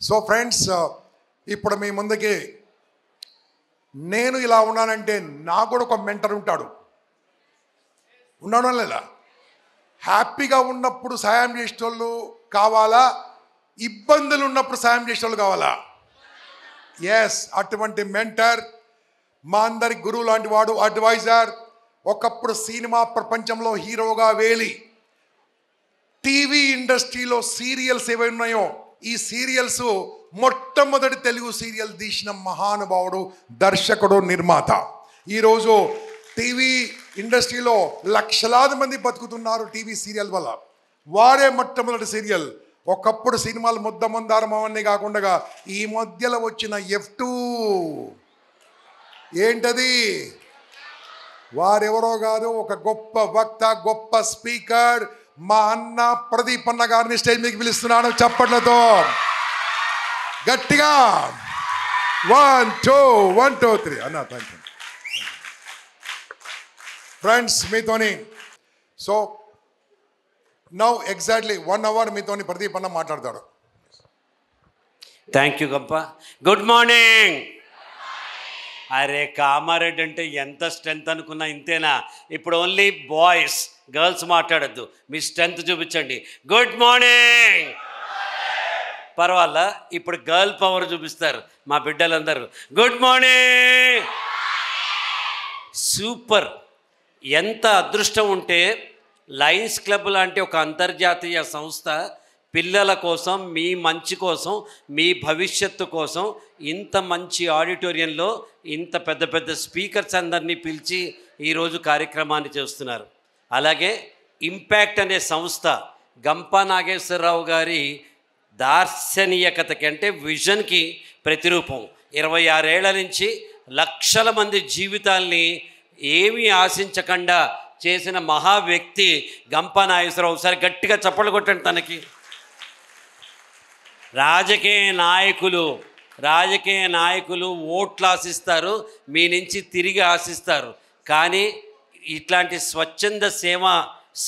So friends, ఇప్పుడు మీ ముందుకి నేను ఇలా ఉన్నానంటే నాకు కూడా ఒక మెంటర్ ఉంటాడు. ఉన్నాడు లేదా? హ్యాపీగా ఉన్నప్పుడు సాయం చేసేటోళ్ళు కావాలా, ఇబ్బందులు ఉన్నప్పుడు సాయం చేసేటోళ్ళు కావాలా? ఎస్, అటువంటి మెంటర్ మా అందరి గురువు లాంటి వాడు, అడ్వైజర్. ఒకప్పుడు సినిమా ప్రపంచంలో హీరోగా వేలి టీవీ ఇండస్ట్రీలో సీరియల్స్ ఏవై ఉన్నాయో ఈ సీరియల్స్ మొట్టమొదటి తెలుగు సీరియల్ తీసిన మహానుభావుడు, దర్శకుడు, నిర్మాత. ఈరోజు టీవీ ఇండస్ట్రీలో లక్షలాది మంది బతుకుతున్నారు టీవీ సీరియల్ వల్ల. వాడే మొట్టమొదటి సీరియల్. ఒకప్పుడు సినిమాలు ముద్దమందారం అవన్నీ కాకుండా ఈ మధ్యలో వచ్చిన F2 ఏంటది? వారెవరో కాదు, ఒక గొప్ప వక్త, గొప్ప స్పీకర్, మా అన్న ప్రదీప్ అన్న గారిని స్టేజ్ మీకు పిలుస్తున్నాను చప్పట్లతో గట్టిగా. 1 2 1 2 3 అన్న. Thank you friends. మీతోని సో నౌ ఎగ్జాక్ట్లీ 1 అవర్ మీతోని ప్రదీప్ అన్న మాట్లాడతాడు. థ్యాంక్ యూ గంప. Good morning. అరే కామారెడ్డి అంటే ఎంత స్ట్రెంత్ అనుకున్నా ఇంతేనా? ఇప్పుడు ఓన్లీ బాయ్స్, గర్ల్స్ మాట్లాడద్దు. మీ స్ట్రెంత్ చూపించండి. Good morning. పర్వాలా, ఇప్పుడు గర్ల్ పవర్ చూపిస్తారు మా బిడ్డలందరూ. Good morning. సూపర్. ఎంత అదృష్టం ఉంటే లయన్స్ క్లబ్ లాంటి ఒక అంతర్జాతీయ సంస్థ పిల్లల కోసం, మీ మంచి కోసం, మీ భవిష్యత్తు కోసం ఇంత మంచి ఆడిటోరియంలో ఇంత పెద్ద పెద్ద స్పీకర్స్ అందరినీ పిలిచి ఈరోజు కార్యక్రమాన్ని చేస్తున్నారు. అలాగే ఇంపాక్ట్ అనే సంస్థ గంపా నాగేశ్వరరావు గారి దార్శనీయకతకి అంటే విజన్కి ప్రతిరూపం. 26 ఏళ్ల నుంచి లక్షల మంది జీవితాల్ని ఏమీ ఆశించకుండా చేసిన మహా వ్యక్తి గంపా నాగేశ్వరరావు. ఒకసారి గట్టిగా చప్పట్లు కొట్టండి తనకి. రాజకీయ నాయకులు ఓట్లు ఆశిస్తారు, మీ నుంచి తిరిగి ఆశిస్తారు. కానీ ఇట్లాంటి స్వచ్ఛంద సేవా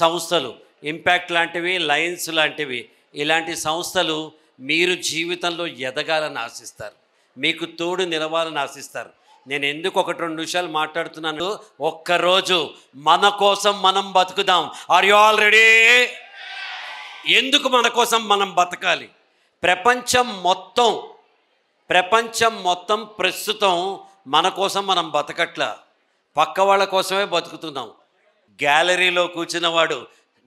సంస్థలు, ఇంపాక్ట్ లాంటివి, లయన్స్ లాంటివి, ఇలాంటి సంస్థలు మీరు జీవితంలో ఎదగాలని ఆశిస్తారు, మీకు తోడు నిలవాలని ఆశిస్తారు. నేను ఎందుకు 1-2 నిమిషాలు మాట్లాడుతున్నాను? ఒక్కరోజు మన కోసం మనం బతుకుదాం. Are you all ready? ఎందుకు మన కోసం మనం బతకాలి? ప్రపంచం మొత్తం ప్రస్తుతం మన కోసం మనం బతకట్లా, పక్క వాళ్ళ కోసమే బతుకుతున్నాం. గ్యాలరీలో కూర్చున్నవాడు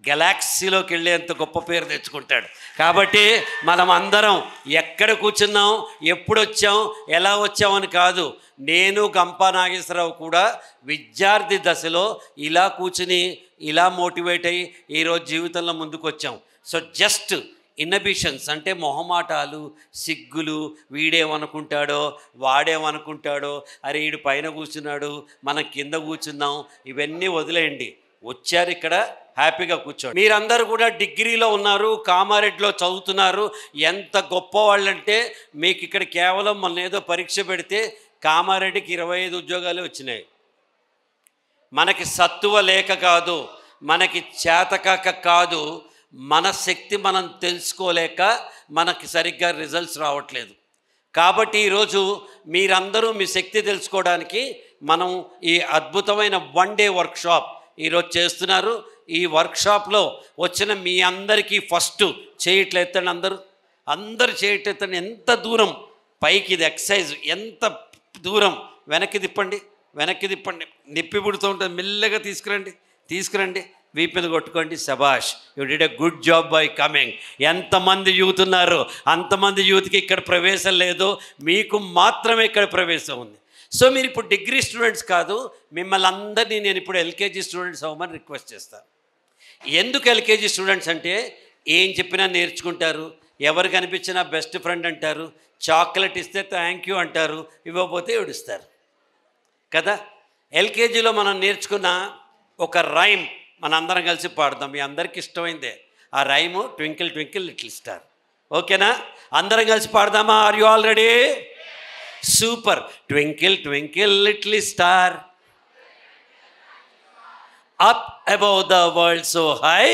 గెలాక్సీలోకి వెళ్ళేంత గొప్ప పేరు తెచ్చుకుంటాడు. కాబట్టి మనం అందరం ఎక్కడ కూర్చున్నాం, ఎప్పుడు వచ్చాం, ఎలా వచ్చామని కాదు. నేను గంపా నాగేశ్వరరావు కూడా విద్యార్థి దశలో ఇలా కూర్చుని ఇలా మోటివేట్ అయ్యి ఈరోజు జీవితంలో ముందుకు వచ్చాం. సో జస్ట్ ఇన్హిబిషన్స్ అంటే మొహమాటాలు, సిగ్గులు, వీడేమనుకుంటాడో వాడేమనుకుంటాడో, అరే వీడు పైన కూర్చున్నాడు మనం కింద కూర్చున్నాం, ఇవన్నీ వదిలేయండి. వచ్చారు ఇక్కడ, హ్యాపీగా కూర్చోండి. మీరందరూ కూడా డిగ్రీలో ఉన్నారు, కామారెడ్డిలో చదువుతున్నారు. ఎంత గొప్ప వాళ్ళంటే మీకు ఇక్కడ కేవలం మొన్న ఏదో పరీక్ష పెడితే కామారెడ్డికి 25 ఉద్యోగాలు వచ్చినాయి. మనకి సత్తువ లేక కాదు, మనకి చేతకాక కాదు, మన శక్తి మనం తెలుసుకోలేక మనకి సరిగ్గా రిజల్ట్స్ రావట్లేదు. కాబట్టి ఈరోజు మీరందరూ మీ శక్తి తెలుసుకోవడానికి మనం ఈ అద్భుతమైన 1 డే వర్క్షాప్ ఈరోజు చేస్తున్నారు. ఈ వర్క్షాప్లో వచ్చిన మీ అందరికీ ఫస్ట్ చేయట్లేదండి, అందరూ చేయట్లేదండి. ఎంత దూరం పైకి, ఇది ఎక్సర్సైజ్, ఎంత దూరం వెనక్కి తిప్పండి, నిప్పి పుడుతూ ఉంటుంది, మెల్లగా తీసుకురండి, వీపు మీద కొట్టుకోండి. శబాష్, you did a good job by coming. ఎంతమంది యూత్ ఉన్నారు, అంతమంది యూత్కి ఇక్కడ ప్రవేశం లేదు, మీకు మాత్రమే ఇక్కడ ప్రవేశం ఉంది. సో మీరు ఇప్పుడు డిగ్రీ స్టూడెంట్స్ కాదు, మిమ్మల్ని అందరినీ నేను ఇప్పుడు ఎల్కేజీ స్టూడెంట్స్ అవ్వమని రిక్వెస్ట్ చేస్తాను. ఎందుకు ఎల్కేజీ స్టూడెంట్స్ అంటే ఏం చెప్పినా నేర్చుకుంటారు, ఎవరు కనిపించినా బెస్ట్ ఫ్రెండ్ అంటారు, చాక్లెట్ ఇస్తే థ్యాంక్ యూ అంటారు, ఇవ్వకపోతే ఏడుస్తారు కదా. ఎల్కేజీలో మనం నేర్చుకున్న ఒక రైమ్ మనందరం కలిసి పాడుదాం. మీ అందరికీ ఇష్టమైందే ఆ rhyme, twinkle twinkle little star. ఓకేనా? అందరం కలిసి పాడదామా? Are you all ready? Super. Twinkle twinkle little star, up above the world so high,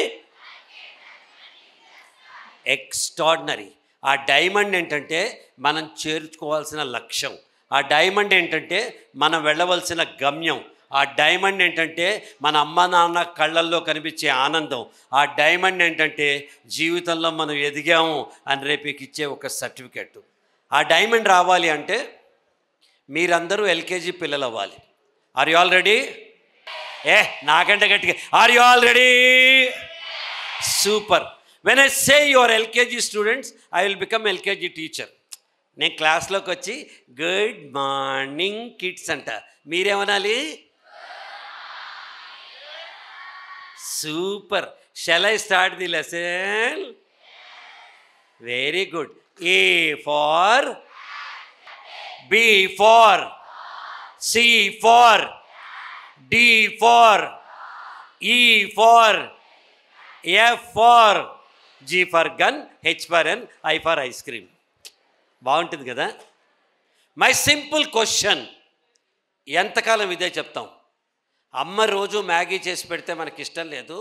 extraordinary. ఆ డైమండ్ ఏంటంటే మనం చేర్చుకోవాల్సిన లక్ష్యం. ఆ డైమండ్ ఏంటంటే మనం వెళ్ళవలసిన గమ్యం. ఆ డైమండ్ ఏంటంటే మన అమ్మ నాన్న కళ్ళల్లో కనిపించే ఆనందం. ఆ డైమండ్ ఏంటంటే జీవితంలో మనం ఎదిగాము అని రేపుకి ఇచ్చే ఒక సర్టిఫికెట్. ఆ డైమండ్ రావాలి అంటే మీరందరూ ఎల్కేజీ పిల్లలు అవ్వాలి. Are you all ready? నాకంటే గట్టిగా are you all ready? Super. When I say your LKG students, I will become LKG teacher. నేను క్లాస్లోకి వచ్చి గుడ్ మార్నింగ్ కిడ్స్ అంట. మీరేమనాలి? Super. Shall I start the lesson? Very good. A for, B for, C for, D for, E for, F for, G for gun, H for N, I for ice cream. బాగుంటుంది కదా? My simple question, ఎంతకాలం ఇదే చెప్తాం? అమ్మ రోజు Maggi చేసి పెడితే మనకి ఇష్టం లేదు,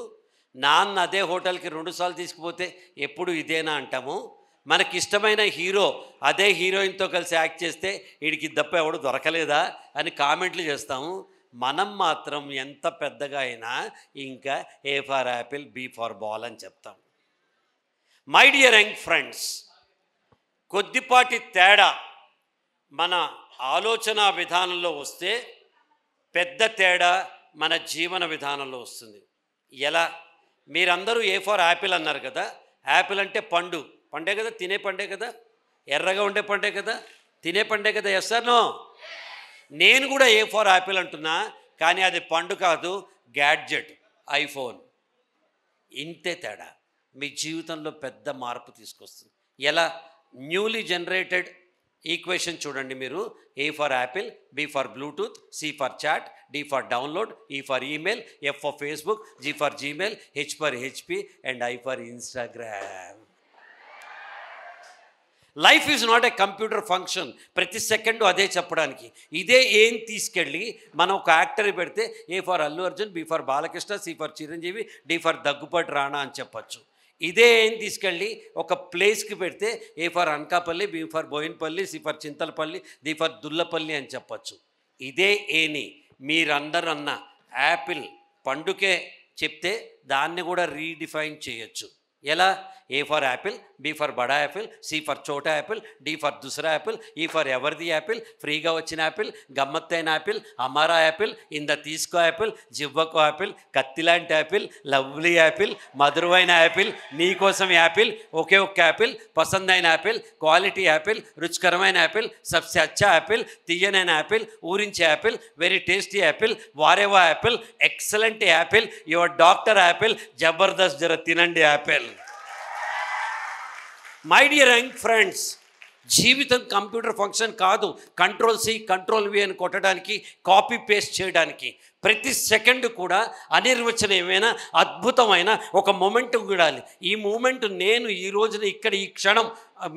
నాన్న అదే హోటల్కి 2 సార్లు తీసుకుపోతే ఎప్పుడు ఇదేనా అంటాము. మనకి ఇష్టమైన హీరో అదే హీరోయిన్తో కలిసి యాక్ట్ చేస్తే వీడికి దప్ప ఎవడు దొరకలేదా అని కామెంట్లు చేస్తాము. మనం మాత్రం ఎంత పెద్దగా అయినా ఇంకా A for apple, B for ball అని చెప్తాం. మై డియర్ యంగ్ ఫ్రెండ్స్, కొద్దిపాటి తేడా మన ఆలోచన విధానంలో వస్తే పెద్ద తేడా మన జీవన విధానంలో వస్తుంది. ఎలా? మీరందరూ ఏ ఫర్ యాపిల్ అన్నారు కదా. యాపిల్ అంటే పండు, పండే కదా, తినే పండే కదా, ఎర్రగా ఉండే పండే కదా, తినే పండే కదా. Yes or no? నేను కూడా ఏ ఫర్ యాపిల్ అంటున్నా, కానీ అది పండు కాదు, గ్యాడ్జెట్, ఐఫోన్. ఇంతే తేడా మీ జీవితంలో పెద్ద మార్పు తీసుకొస్తుంది. ఎలా? న్యూలీ జనరేటెడ్ ఈక్వేషన్ చూడండి మీరు. A for apple, B for Bluetooth, C for chat, D for download, E for email, F for Facebook, G for Gmail, H for HP and I for Instagram. Life is not a computer function. ప్రతి second అదే చెప్పడానికి. ఇదే ఏం తీసుకెళ్ళి మనం ఒక actor పెడితే A for Allu Arjun, B for Balakrishna, C for Chiranjeevi, D for Daggubati Rana అని చెప్పచ్చు. ఇదే ఏం తీసుకెళ్ళి ఒక ప్లేస్కి పెడితే A for Anakapalli, B for Boinpally, C for Chintalapalli, D for Dullapalli అని చెప్పచ్చు. ఇదే ఏని మీరందరూ అన్న యాపిల్ పండుకే చెప్తే దాన్ని కూడా రీడిఫైన్ చేయొచ్చు. ఎలా? A for apple, B for బడా యాపిల్, సి ఫర్ చోటా యాపిల్, డి ఫర్ దుసరా యాపిల్, ఈ ఫర్ ఎవరిది యాపిల్, ఫ్రీగా వచ్చిన యాపిల్, గమ్మత్తైన యాపిల్, అమారా యాపిల్, ఇంద తీసుకో యాపిల్, జివ్వకు యాపిల్, కత్తిలాంటి యాపిల్, లవ్లీ యాపిల్, మధురమైన యాపిల్, నీకోసం యాపిల్, ఒకే ఒక్క యాపిల్, పసందైన యాపిల్, క్వాలిటీ యాపిల్, రుచికరమైన యాపిల్, సబ్సే అచ్చా యాపిల్, తీయనైన యాపిల్, ఊరించే యాపిల్, వెరీ టేస్టీ యాపిల్, వారేవా apple, excellent apple, your doctor apple, Jabardasth జర తినండి Apple. My dear young friends, జీవితం కంప్యూటర్ ఫంక్షన్ కాదు. కంట్రోల్ సి, కంట్రోల్ వి అని కొట్టడానికి, కాపీ పేస్ట్ చేయడానికి. ప్రతి సెకండ్ కూడా అనిర్వచనీయమైన అద్భుతమైన ఒక మూమెంట్ ఉండాలి. ఈ మూమెంట్ నేను ఈ రోజున ఇక్కడ ఈ క్షణం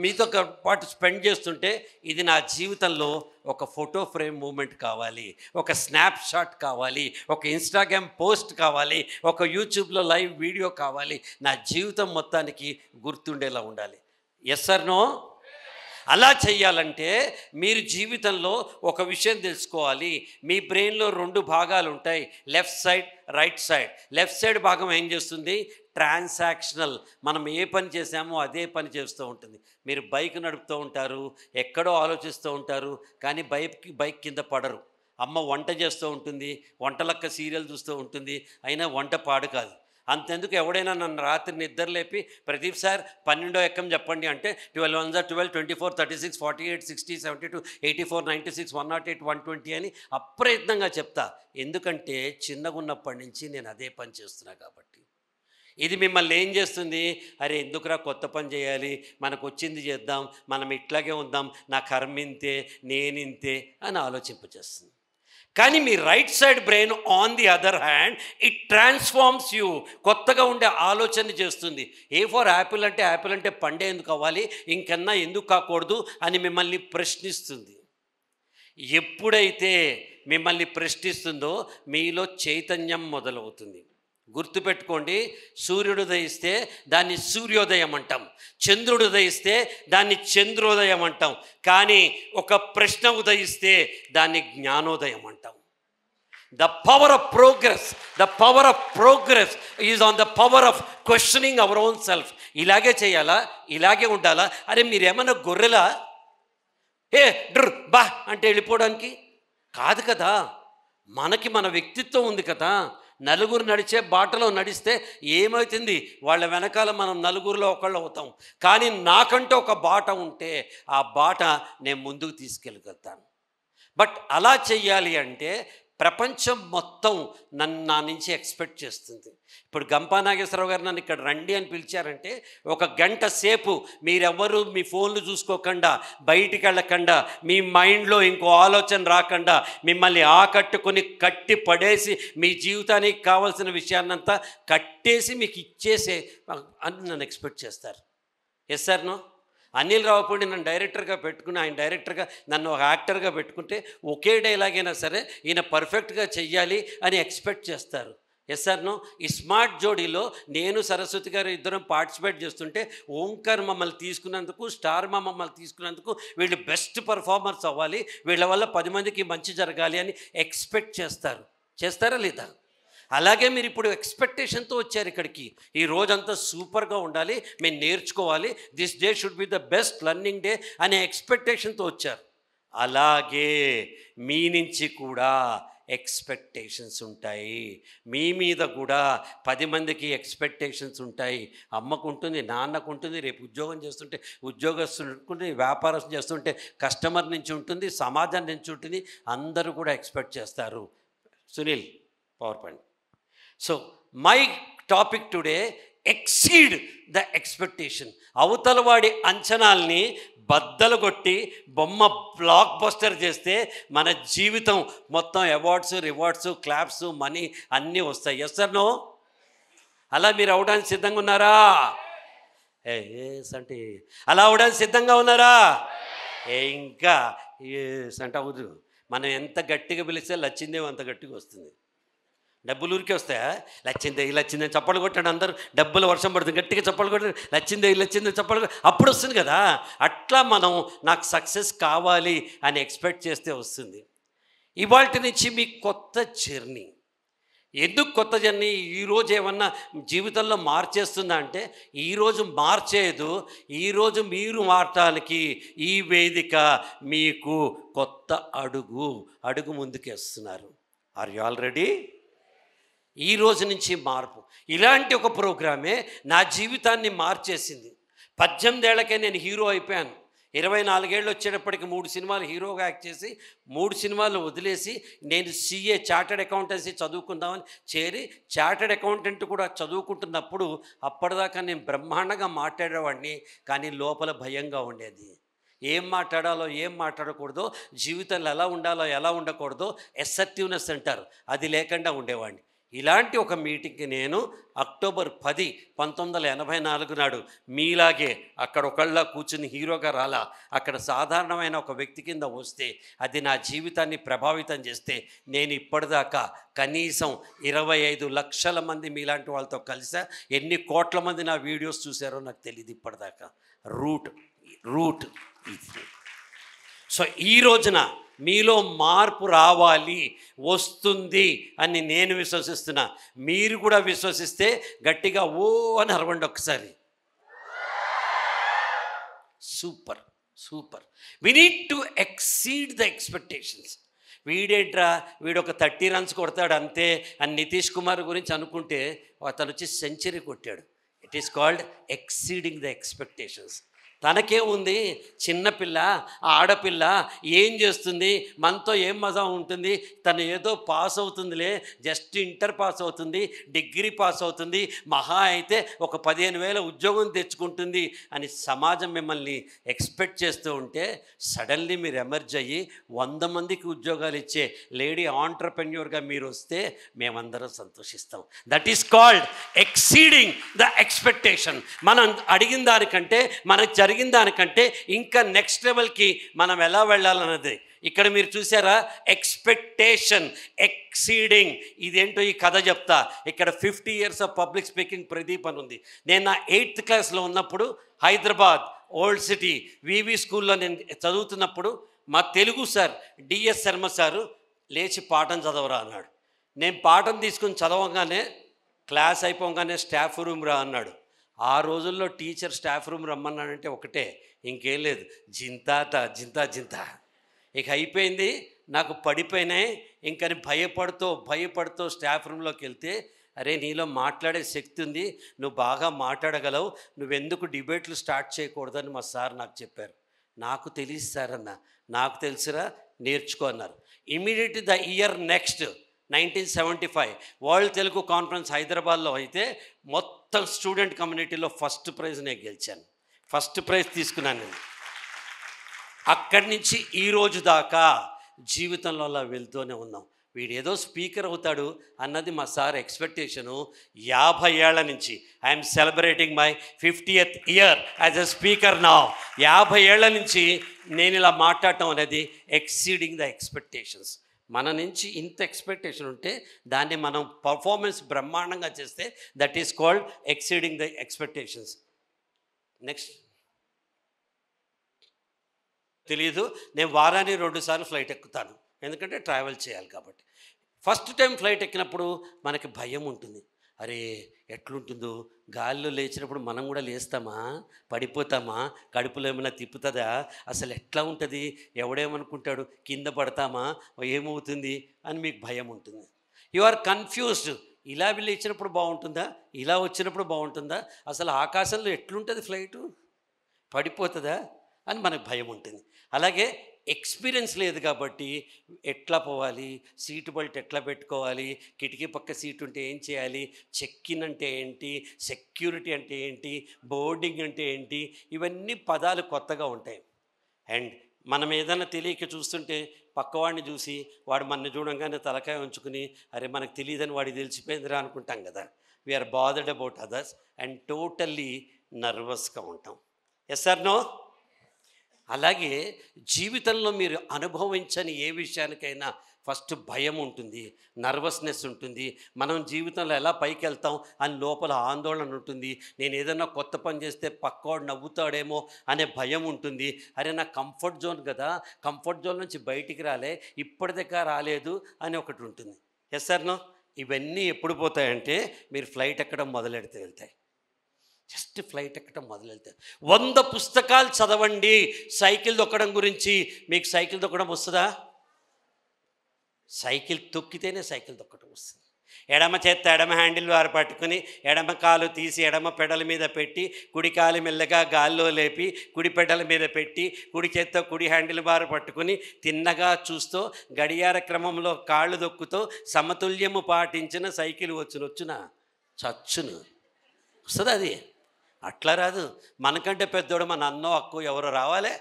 మీతో పాటు స్పెండ్ చేస్తుంటే ఇది నా జీవితంలో ఒక ఫోటో ఫ్రేమ్ మూమెంట్ కావాలి, ఒక స్నాప్ షాట్ కావాలి, ఒక ఇన్స్టాగ్రామ్ పోస్ట్ కావాలి, ఒక యూట్యూబ్లో లైవ్ వీడియో కావాలి. నా జీవితం మొత్తానికి గుర్తుండేలా ఉండాలి. Yes or no? అలా చెయ్యాలంటే మీరు జీవితంలో ఒక విషయం తెలుసుకోవాలి. మీ బ్రెయిన్లో 2 భాగాలు ఉంటాయి, left side, right side. Left side భాగం ఏం చేస్తుంది? ట్రాన్సాక్షనల్. మనం ఏ పని చేసామో అదే పని చేస్తూ ఉంటుంది. మీరు బైక్ నడుపుతూ ఉంటారు, ఎక్కడో ఆలోచిస్తూ ఉంటారు, కానీ బైక్ కింద పడరు. అమ్మ వంట చేస్తూ ఉంటుంది, వంటలక్క సీరియల్ చూస్తూ ఉంటుంది, అయినా వంట పాడు కాదు. అంతెందుకు, ఎవడైనా నన్ను రాత్రి నిద్ర లేపి ప్రదీప్ సార్ 12వ ఎక్కం చెప్పండి అంటే 12 1 12, 24, 36, 48, 60, 72, 84, 96, 108, 120 అని అప్రయత్నంగా చెప్తా. ఎందుకంటే చిన్నగున్నప్పటి నుంచి నేను అదే పని చేస్తున్నా కాబట్టి. ఇది మిమ్మల్ని ఏం చేస్తుంది? అరే ఎందుకురా కొత్త పని చేయాలి, మనకు వచ్చింది చేద్దాం, మనం ఇట్లాగే ఉందాం, నా కర్మింతే, నేనింతే అని ఆలోచింపచేస్తుంది. కానీ మీ right side brain on the other hand it transforms you. కొత్తగా ఉండే ఆలోచన చేస్తుంది. ఏ ఫర్ యాపిల్ అంటే యాపిల్ అంటే పండే ఎందుకు అవ్వాలి, ఇంకన్నా ఎందుకు కాకూడదు అని మిమ్మల్ని ప్రశ్నిస్తుంది. ఎప్పుడైతే మిమ్మల్ని ప్రశ్నిస్తుందో మీలో చైతన్యం మొదలవుతుంది. గుర్తుపెట్టుకోండి, సూర్యుడు ఉదయిస్తే దాన్ని సూర్యోదయం అంటాం, చంద్రుడు ఉదయిస్తే దాన్ని చంద్రోదయం అంటాం, కానీ ఒక ప్రశ్న ఉదయిస్తే దాన్ని జ్ఞానోదయం అంటాం. The power of progress is on the power of questioning our own self. ఇలాగే చేయాలా, ఇలాగే ఉండాలా? అరే మీరేమన్నా గొర్రెలా డ్ర్ బా అంటే వెళ్ళిపోవడానికి కాదు కదా. మనకి మన వ్యక్తిత్వం ఉంది కదా. నలుగురు నడిచే బాటలో నడిస్తే ఏమవుతుంది, వాళ్ళ వెనకాల మనం నలుగురిలో ఒకళ్ళు అవుతాం. కానీ నాకంటూ ఒక బాట ఉంటే ఆ బాట నేను ముందుకు తీసుకెళ్ళగలుగుతాను. బట్ అలా చెయ్యాలి అంటే ప్రపంచం మొత్తం నా నుంచి ఎక్స్పెక్ట్ చేస్తుంది. ఇప్పుడు గంపా నాగేశ్వరరావు గారు నన్ను ఇక్కడ రండి అని పిలిచారంటే ఒక గంట సేపు మీరెవ్వరూ మీ ఫోన్లు చూసుకోకుండా, బయటికి వెళ్ళకుండా, మీ మైండ్లో ఇంకో ఆలోచన రాకుండా మిమ్మల్ని ఆకట్టుకొని కట్టి పడేసి మీ జీవితానికి కావాల్సిన విషయాన్నంతా కట్టేసి మీకు ఇచ్చేసే అని నన్ను ఎక్స్పెక్ట్ చేస్తారు. Yes sir no? Anil Ravipudi నన్ను డైరెక్టర్గా పెట్టుకుని, ఆయన డైరెక్టర్గా నన్ను ఒక యాక్టర్గా పెట్టుకుంటే ఒకే డైలాగ్ అయినా సరే ఈయన పర్ఫెక్ట్గా చెయ్యాలి అని ఎక్స్పెక్ట్ చేస్తారు. Yes sir no? ఈ స్మార్ట్ జోడీలో నేను సరస్వతి గారు ఇద్దరం పార్టిసిపేట్ చేస్తుంటే ఓంకార్ మమ్మల్ని తీసుకున్నందుకు, స్టార్ మమ్మల్ని తీసుకున్నందుకు వీళ్ళు బెస్ట్ పర్ఫార్మర్స్ అవ్వాలి, వీళ్ళ వల్ల 10 మందికి మంచి జరగాలి అని ఎక్స్పెక్ట్ చేస్తారు. చేస్తారా లేదా? అలాగే మీరు ఇప్పుడు ఎక్స్పెక్టేషన్తో వచ్చారు ఇక్కడికి. ఈ రోజంతా సూపర్గా ఉండాలి, మేము నేర్చుకోవాలి, this day should be the best learning day అనే ఎక్స్పెక్టేషన్తో వచ్చారు. అలాగే మీ నుంచి కూడా ఎక్స్పెక్టేషన్స్ ఉంటాయి. మీ మీద కూడా 10 మందికి ఎక్స్పెక్టేషన్స్ ఉంటాయి. అమ్మకు ఉంటుంది, నాన్నకు ఉంటుంది, రేపు ఉద్యోగం చేస్తుంటే ఉద్యోగస్తులు ఉంటుంది, వ్యాపారం చేస్తుంటే కస్టమర్ నుంచి ఉంటుంది, సమాజం నుంచి ఉంటుంది, అందరూ కూడా ఎక్స్పెక్ట్ చేస్తారు. Sunil, power point. So my topic today, exceed the expectation. అవతల వాడి అంచనాల్ని బద్దలు కొట్టి బొమ్మ బ్లాక్ బస్టర్ చేస్తే మన జీవితం మొత్తం అవార్డ్స్, రివార్డ్స్, క్లాప్స్, మనీ అన్నీ వస్తాయి. Yes sir no? అలా మీరు అవడానికి సిద్ధంగా ఉన్నారా? ఎస్ అంటే అలా అవడానికి సిద్ధంగా ఉన్నారా? ఇంకా ఎస్ అంటే అవదు. మనం ఎంత గట్టిగా పిలిస్తే లచ్చిందేమో అంత గట్టిగా వస్తుంది. డబ్బులు ఊరికే వస్తాయా? లచ్చిందే లచ్చిందని చప్పలు కొట్టాడు అందరూ, డబ్బులు వర్షం పడుతుంది, గట్టిగా చప్పలు కొట్టాడు, లచ్చిందే చప్పలు అప్పుడు వస్తుంది కదా. అట్లా మనం నాకు సక్సెస్ కావాలి అని ఎక్స్పెక్ట్ చేస్తే వస్తుంది. ఇవాల్టి నుంచి మీకు కొత్త జర్నీ. ఎందుకు కొత్త జర్నీ? ఈరోజు ఏమన్నా జీవితంలో మార్చేస్తుందా అంటే ఈరోజు మార్చేదు. ఈరోజు మీరు మారటానికి ఈ వేదిక మీకు కొత్త అడుగు ముందుకేస్తున్నారు. Are you all ready? ఈ రోజు నుంచి మార్పు. ఇలాంటి ఒక ప్రోగ్రామే నా జీవితాన్ని మార్చేసింది. 18 ఏళ్లకే నేను హీరో అయిపోయాను. 24 ఏళ్ళు వచ్చేటప్పటికి 3 సినిమాలు హీరోగా యాక్ట్ చేసి 3 సినిమాలు వదిలేసి నేను CA చార్టెడ్ అకౌంటెన్సీ చదువుకుందామని చేరి చార్టెడ్ అకౌంటెంట్ కూడా చదువుకుంటున్నప్పుడు అప్పటిదాకా నేను బ్రహ్మాండంగా మాట్లాడేవాడిని, కానీ లోపల భయంగా ఉండేది. ఏం మాట్లాడాలో ఏం మాట్లాడకూడదో, జీవితంలో ఎలా ఉండాలో ఎలా ఉండకూడదో అసర్టివ్నెస్ అంటారు, అది లేకుండా ఉండేవాడిని. ఇలాంటి ఒక మీటింగ్కి నేను అక్టోబర్ 10, 1984 నాడు మీలాగే అక్కడ ఒకళ్ళ కూర్చుని హీరోగా రాలా, అక్కడ సాధారణమైన ఒక వ్యక్తి కింద వస్తే అది నా జీవితాన్ని ప్రభావితం చేస్తే నేను ఇప్పటిదాకా కనీసం 25 లక్షల మంది మీలాంటి వాళ్ళతో కలిసా. ఎన్ని కోట్ల మంది నా వీడియోస్ చూశారో నాకు తెలియదు ఇప్పటిదాకా. రూట్ ఇది. సో ఈ రోజున మీలో మార్పు రావాలి, వస్తుంది అని నేను విశ్వసిస్తున్నా. మీరు కూడా విశ్వసిస్తే గట్టిగా ఓ అని అరవండి ఒకసారి. Super. We need to exceed the expectations. వీడేంట్రా వీడు ఒక 30 రన్స్ కొడతాడు అంతే అని నితీష్ కుమార్ గురించి అనుకుంటే అతను వచ్చి సెంచరీ కొట్టాడు. It is called exceeding the expectations. తనకే ఉంది, చిన్నపిల్ల, ఆడపిల్ల ఏం చేస్తుంది, మనతో ఏం మజా ఉంటుంది, తను ఏదో పాస్ అవుతుందిలే, జస్ట్ ఇంటర్ పాస్ అవుతుంది, డిగ్రీ పాస్ అవుతుంది, మహా అయితే ఒక 15,000 ఉద్యోగం తెచ్చుకుంటుంది అని సమాజం మిమ్మల్ని ఎక్స్పెక్ట్ చేస్తూ ఉంటే సడన్లీ మీరు ఎమర్జ్ అయ్యి 100 మందికి ఉద్యోగాలు ఇచ్చే లేడీ ఆంటర్ప్రెన్యూర్గా మీరు వస్తే మేమందరం సంతోషిస్తాం. That is called exceeding the expectation. మనం అడిగిన దానికంటే, మనకు జరిగిన దానికంటే ఇంకా నెక్స్ట్ లెవెల్కి మనం ఎలా వెళ్ళాలన్నది ఇక్కడ మీరు చూసారా, ఎక్స్పెక్టేషన్, ఎక్సీడింగ్. ఇదేంటో ఈ కథ చెప్తా. ఇక్కడ 50 years of public speaking Pradeep అని ఉంది. నేను నా 8th క్లాస్లో ఉన్నప్పుడు హైదరాబాద్ ఓల్డ్ సిటీ వివి స్కూల్లో నేను చదువుతున్నప్పుడు మా Telugu sir D S Sharma sir లేచి పాఠం చదవరా అన్నాడు. నేను పాఠం తీసుకుని చదవగానే క్లాస్ అయిపోగానే స్టాఫ్ రూమ్ రా అన్నాడు. ఆ రోజుల్లో టీచర్ స్టాఫ్ రూమ్ రమ్మన్నాడంటే ఒకటే, ఇంకేం లేదు, జింతాత జింతా జింతా. ఇక అయిపోయింది, నాకు పడిపోయినాయి. ఇంకని భయపడుతూ స్టాఫ్ రూమ్లోకి వెళ్తే, అరే నీలో మాట్లాడే శక్తి ఉంది, నువ్వు బాగా మాట్లాడగలవు, నువ్వెందుకు డిబేట్లు స్టార్ట్ చేయకూడదని మా సార్ నాకు చెప్పారు. నాకు తెలియదు సార్ అన్న. నాకు తెలుసురా, నేర్చుకో అన్నారు. Immediately the year next 1975 world Telugu conference హైదరాబాద్లో అయితే మొత్తం స్టూడెంట్ కమ్యూనిటీలో ఫస్ట్ ప్రైజ్ నేను గెలిచాను. ఫస్ట్ ప్రైజ్ తీసుకున్నాను నేను. అక్కడి నుంచి ఈ రోజు దాకా జీవితంలో అలా వెళ్తూనే ఉన్నాం. వీడేదో స్పీకర్ అవుతాడు అన్నది మా సార్ ఎక్స్పెక్టేషను. 50 ఏళ్ల నుంచి I'm celebrating my 50th year as a speaker నా. 50 ఏళ్ల నుంచి నేను ఇలా మాట్లాడటం అనేది ఎక్సీడింగ్ ద ఎక్స్పెక్టేషన్స్. మన నుంచి ఇంత ఎక్స్పెక్టేషన్ ఉంటే దాన్ని మనం పర్ఫార్మెన్స్ బ్రహ్మాండంగా చేస్తే that is called exceeding the expectations. Next తెలియదు, నేను వారానికి 2 సార్లు ఫ్లైట్ ఎక్కుతాను, ఎందుకంటే ట్రావెల్ చేయాలి కాబట్టి. ఫస్ట్ టైం ఫ్లైట్ ఎక్కినప్పుడు మనకి భయం ఉంటుంది. అరే ఎట్లుంటుందో, గాలిలో లేచినప్పుడు మనం కూడా లేస్తామా, పడిపోతామా, కడుపులో ఏమైనా తిప్పుతుందా, అసలు ఎట్లా ఉంటుంది, ఎవడేమనుకుంటాడు, కింద పడతామా, ఏమవుతుంది అని మీకు భయం ఉంటుంది. You are confused. ఇలా లేచినప్పుడు బాగుంటుందా, ఇలా వచ్చినప్పుడు బాగుంటుందా, అసలు ఆకాశంలో ఎట్లుంటుంది ఫ్లైటు, పడిపోతుందా అని మనకు భయం ఉంటుంది. అలాగే ఎక్స్పీరియన్స్ లేదు కాబట్టి ఎట్లా పోవాలి, సీటు బెల్ట్ ఎట్లా పెట్టుకోవాలి, కిటికీ పక్క సీటు ఉంటే ఏం చేయాలి, చెక్ ఇన్ అంటే ఏంటి, సెక్యూరిటీ అంటే ఏంటి, బోర్డింగ్ అంటే ఏంటి, ఇవన్నీ పదాలు కొత్తగా ఉంటాయి. అండ్ మనం ఏదైనా తెలియక చూస్తుంటే పక్కవాడిని చూసి వాడు మన చూడంగానే తలకాయ ఉంచుకుని అరే మనకు తెలియదని వాడికి తెలిసిపోయిందిరా అనుకుంటాం కదా. We are bothered about others and totally నర్వస్గా ఉంటాం. Yes or no? అలాగే జీవితంలో మీరు అనుభవించని ఏ విషయానికైనా ఫస్ట్ భయం ఉంటుంది, నర్వస్నెస్ ఉంటుంది. మనం జీవితంలో ఎలా పైకి వెళ్తాం అని లోపల ఆందోళన ఉంటుంది. నేను ఏదైనా కొత్త పని చేస్తే పక్కోడు నవ్వుతాడేమో అనే భయం ఉంటుంది. అరే నా కంఫర్ట్ జోన్ కదా, కంఫర్ట్ జోన్ నుంచి బయటికి రాలే, ఇప్పటిదాకా రాలేదు అని ఒకటి ఉంటుంది. Yes sir no? ఇవన్నీ ఎప్పుడు పోతాయంటే మీరు ఫ్లైట్ ఎక్కడం మొదలెడితే వెళ్తాయి. జస్ట్ ఫ్లైట్ ఎక్కడం మొదలెళ్తాయి. 100 పుస్తకాలు చదవండి సైకిల్ తొక్కడం గురించి, మీకు సైకిల్ తొక్కడం వస్తుందా? సైకిల్ తొక్కితేనే సైకిల్ తొక్కడం వస్తుంది. ఎడమ చేత్తో ఎడమ హ్యాండిల్ బార్ పట్టుకుని ఎడమ కాలు తీసి ఎడమ పెడల మీద పెట్టి కుడి కాలు మెల్లగా గాల్లో లేపి కుడి పెడల మీద పెట్టి కుడి చేత్తో కుడి హ్యాండిల్ బార్ పట్టుకుని తిన్నగా చూస్తూ గడియార క్రమంలో కాళ్ళు దొక్కుతూ సమతుల్యము పాటించిన సైకిల్ వచ్చునా చచ్చును. వస్తుంది అది, అట్లా రాదు. మనకంటే పెద్దోడు మన అన్నో అక్కో ఎవరో రావాలి,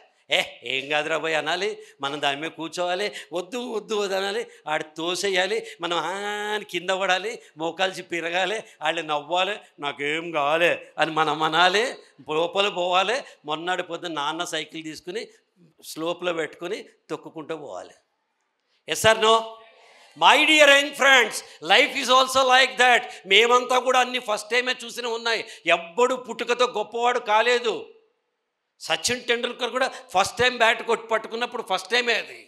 ఏం కాదురా పోయి అనాలి, మనం దాని మీద కూర్చోవాలి, వద్దు వద్దు వద్దు అనాలి, ఆడు తోసేయాలి, మనం అని కింద పడాలి, మోకాల్చి పిరగాలి, వాళ్ళు నవ్వాలి, నాకేం కావాలి అని మనం అనాలి, లోపల పోవాలి. మొన్నటి పొద్దున్న నాన్న సైకిల్ తీసుకుని స్లోప్లో పెట్టుకుని తొక్కుకుంటూ పోవాలి. Yes or no? My dear young friends, life is also like that. మేమంతా కూడా అన్ని ఫస్ట్ టైమే చూసిన ఉన్నాయి. ఎవ్వడు పుట్టుకతో గొప్పవాడు కాలేదు. సచిన్ టెండూల్కర్ కూడా ఫస్ట్ టైం బ్యాట్ పట్టుకున్నప్పుడు ఫస్ట్ టైమే అది.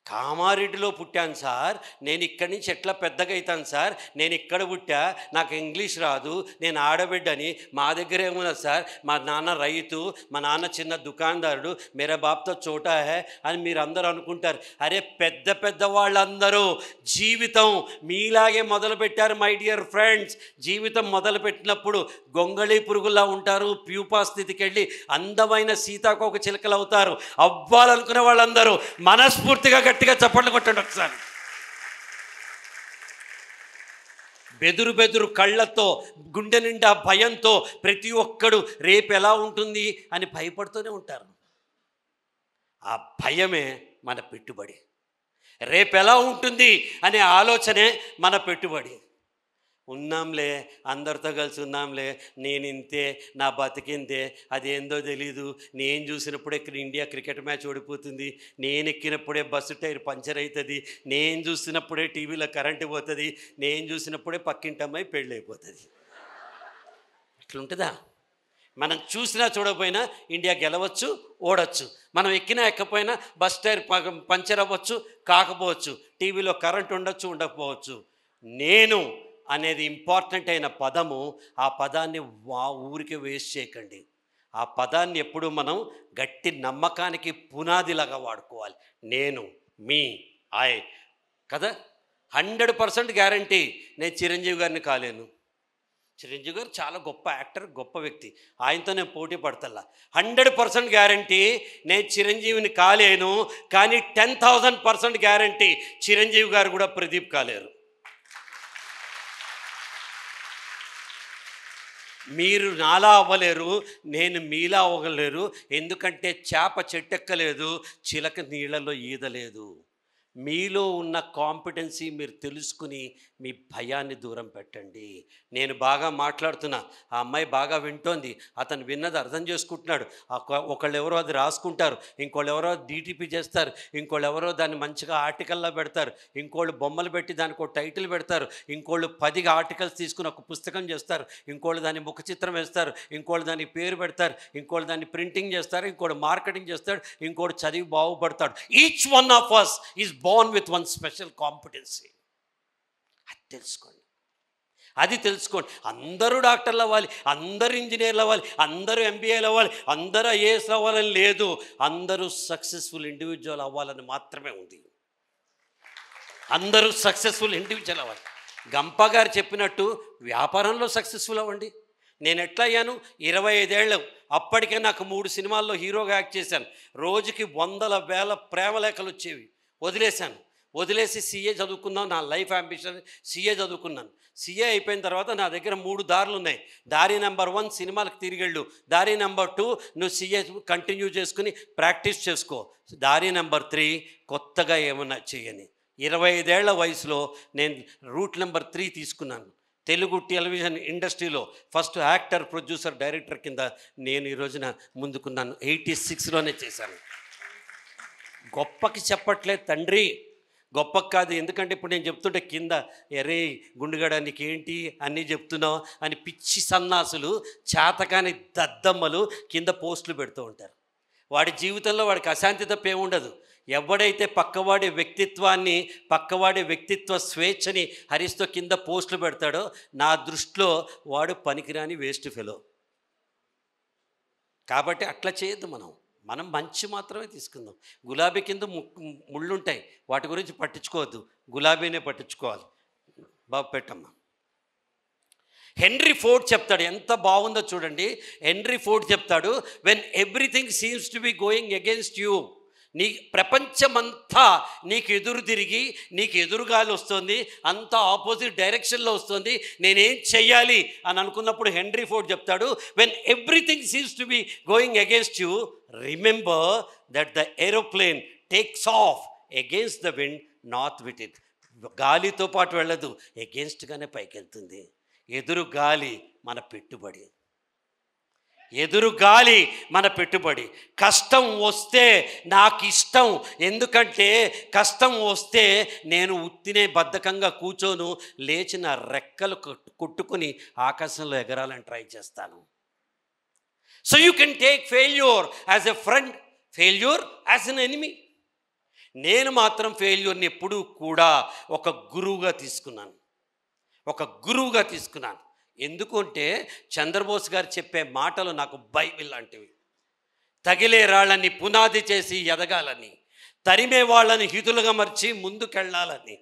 కామారెడ్డిలో పుట్టాను సార్, నేను ఇక్కడి నుంచి ఎట్లా పెద్దగా అవుతాను సార్, నేను ఇక్కడ పుట్టా, నాకు ఇంగ్లీష్ రాదు, నేను ఆడబిడ్డని, మా దగ్గర ఏమున్నా సార్, మా నాన్న రైతు, మా నాన్న చిన్న దుకాణదారుడు, మేరా బాప్తో చోటా హే అని మీరు అందరూ అనుకుంటారు. అరే పెద్ద పెద్ద వాళ్ళందరూ జీవితం మీలాగే మొదలుపెట్టారు మై డియర్ ఫ్రెండ్స్. జీవితం మొదలుపెట్టినప్పుడు గొంగళి పురుగులా ఉంటారు, ప్యూపా స్థితికి వెళ్ళి అందమైన సీతాకోక చిలుకలు అవుతారు. అవ్వాలనుకునే వాళ్ళందరూ మనస్ఫూర్తిగా గట్టిగా చప్పట్లు కొట్టండి ఒకసారి. బెదురు కళ్ళతో గుండె నిండా భయంతో ప్రతి ఒక్కడు రేపు ఎలా ఉంటుంది అని భయపడుతూనే ఉంటారు. ఆ భయమే మన పెట్టుబడి. రేపు ఎలా ఉంటుంది అనే ఆలోచనే మన పెట్టుబడి. ఉన్నాంలే, అందరితో కలిసి ఉన్నాంలే, నేను ఇంతే, నా బతికింతే, అదేందో తెలీదు, నేను చూసినప్పుడే ఇండియా క్రికెట్ మ్యాచ్ ఓడిపోతుంది, నేను ఎక్కినప్పుడే బస్సు టైర్ పంచర్ అవుతుంది, నేను చూసినప్పుడే టీవీలో కరెంటు పోతుంది, నేను చూసినప్పుడే పక్కింటమ్మాయి పెళ్ళి అయిపోతుంది. అట్లుంటుందా? మనం చూసినా చూడకపోయినా ఇండియా గెలవచ్చు, ఓడచ్చు. మనం ఎక్కినా ఎక్కపోయినా బస్ టైర్ పంచర్ అవ్వచ్చు, కాకపోవచ్చు, టీవీలో కరెంట్ ఉండొచ్చు, ఉండకపోవచ్చు. నేను అనేది ఇంపార్టెంట్ అయిన పదము. ఆ పదాన్ని ఊరికే వేస్ట్ చేయకండి. ఆ పదాన్ని ఎప్పుడు మనం గట్టి నమ్మకానికి పునాదిలాగా వాడుకోవాలి. నేను, మీ, ఐ కదా. 100% గ్యారంటీ నేను చిరంజీవి గారిని కాలేను. చిరంజీవి గారు చాలా గొప్ప యాక్టర్, గొప్ప వ్యక్తి, ఆయనతో నేను పోటీ పడతల్లా. 100% గ్యారంటీ నేను చిరంజీవిని కాలేను. కానీ 10,000% గ్యారంటీ చిరంజీవి గారు కూడా ప్రదీప్ కాలేరు. మీరు నాలా అవ్వలేరు, నేను మీలా అవ్వలేరు. ఎందుకంటే చేప చెట్టెక్కలేదు, చిలక నీళ్ళలో ఈదలేదు. మీలో ఉన్న కాంపిటెన్సీ మీరు తెలుసుకుని మీ భయాన్ని దూరం పెట్టండి. నేను బాగా మాట్లాడుతున్నా, ఆ అమ్మాయి బాగా వింటోంది, అతను విన్నది అర్థం చేసుకుంటున్నాడు. ఒకళ్ళు ఎవరో అది రాసుకుంటారు, ఇంకోళ్ళు ఎవరో డీటీపీ చేస్తారు, ఇంకోళ్ళు ఎవరో దాన్ని మంచిగా ఆర్టికల్లా పెడతారు, ఇంకోళ్ళు బొమ్మలు పెట్టి దానికి ఒక టైటిల్ పెడతారు, ఇంకోళ్ళు 10 ఆర్టికల్స్ తీసుకుని ఒక పుస్తకం చేస్తారు, ఇంకోళ్ళు దాన్ని ముఖ చిత్రం వేస్తారు, ఇంకోళ్ళు దానికి పేరు పెడతారు, ఇంకోళ్ళు దాన్ని ప్రింటింగ్ చేస్తారు, ఇంకోటి మార్కెటింగ్ చేస్తాడు, ఇంకోటి చదివి బాగుపడతాడు. Each one of us is born with one special competency. అది తెలుసుకోండి. అందరూ డాక్టర్లు అవ్వాలి, అందరూ ఇంజనీర్లు అవ్వాలి, అందరూ ఎంబీఏలు అవ్వాలి, అందరూ ఐఏఎస్ అవ్వాలని లేదు. అందరూ సక్సెస్ఫుల్ ఇండివిజువల్ అవ్వాలని మాత్రమే ఉంది. అందరూ సక్సెస్ఫుల్ ఇండివిజువల్ అవ్వాలి. గంప గారు చెప్పినట్టు వ్యాపారంలో సక్సెస్ఫుల్ అవ్వండి. నేను ఎట్లా అయ్యాను? 25 ఏళ్ళు. అప్పటికే నాకు 3 సినిమాల్లో హీరోగా యాక్ట్ చేశాను. రోజుకి 100,000 ప్రేమలేఖలు వచ్చేవి. వదిలేసి సీఏ చదువుకుందాం, నా లైఫ్ అంబిషన్ సీఏ చదువుకున్నాను. సీఏ అయిపోయిన తర్వాత నా దగ్గర 3 దారులు ఉన్నాయి. దారి నెంబర్ 1 సినిమాలకు తిరిగెళ్ళు, దారి నెంబర్ 2 నువ్వు సీఏ కంటిన్యూ చేసుకుని ప్రాక్టీస్ చేసుకో, దారి నెంబర్ 3 కొత్తగా ఏమన్నా చేయని. 25 ఏళ్ల వయసులో నేను రూట్ నెంబర్ 3 తీసుకున్నాను. తెలుగు టెలివిజన్ ఇండస్ట్రీలో ఫస్ట్ యాక్టర్, ప్రొడ్యూసర్, డైరెక్టర్ కింద నేను ఈ రోజున ముందుకున్నాను. 86లోనే చేశాను. గొప్పకి చెప్పట్లేదు తండ్రి, గొప్పకి కాదు. ఎందుకంటే ఇప్పుడు నేను చెప్తుంటే కింద ఎరే గుండుగడ నీకేంటి అన్నీ చెప్తున్నావు అని పిచ్చి సన్నాసులు, చేతకాని దద్దమ్మలు కింద పోస్టులు పెడుతూ ఉంటారు. వాడి జీవితంలో వాడికి అశాంతి తప్ప ఏముండదు. ఎవడైతే పక్కవాడి వ్యక్తిత్వాన్ని, పక్కవాడి వ్యక్తిత్వ స్వేచ్ఛని హరిస్తూ కింద పోస్టులు పెడతాడో నా దృష్టిలో వాడు పనికిరాని వేస్ట్ ఫెలో. కాబట్టి అట్లా చేయొద్దు. మనం మంచి మాత్రమే తీసుకుందాం. గులాబీ కింద ముళ్ళుంటాయి, వాటి గురించి పట్టించుకోవద్దు, గులాబీనే పట్టించుకోవాలి. బాబు పెట్టమ్మా. హెన్రీ ఫోర్డ్ చెప్తాడు, ఎంత బాగుందో చూడండి. హెన్రీ ఫోర్డ్ చెప్తాడు, when everything seems to be going against you, నీ ప్రపంచమంతా నీకు ఎదురు తిరిగి నీకు ఎదురుగాలి వస్తుంది, అంతా ఆపోజిట్ డైరెక్షన్లో వస్తుంది, నేనేం చెయ్యాలి అని అనుకున్నప్పుడు హెన్రీ ఫోర్డ్ చెప్తాడు, when everything seems to be going against you, remember that the aeroplane takes of against the wind, not with it. గాలితో పాటు వెళ్ళదు, అగేన్స్ట్గానే పైకి వెళ్తుంది. ఎదురు గాలి మన పెట్టుబడి, ఎదురు గాలి మన పెట్టుబడి. కష్టం వస్తే నాకు ఇష్టం, ఎందుకంటే కష్టం వస్తే నేను ఉత్తినే బద్ధకంగా కూర్చోను, లేచిన రెక్కలు కొట్టుకుని ఆకాశంలో ఎగరాలని ట్రై చేస్తాను. So you can take failure as a friend, failure as N enemy. నేను మాత్రం ఫెయిల్యూర్ని ఎప్పుడూ కూడా ఒక గురువుగా తీసుకున్నాను. ఎందుకంటే చంద్రబోస్ గారు చెప్పే మాటలు నాకు బైబిల్ లాంటివి. తగిలే రాళ్ళని పునాది చేసి ఎదగాలని, తరిమే వాళ్ళని హితులుగా మర్చి ముందుకెళ్ళాలని,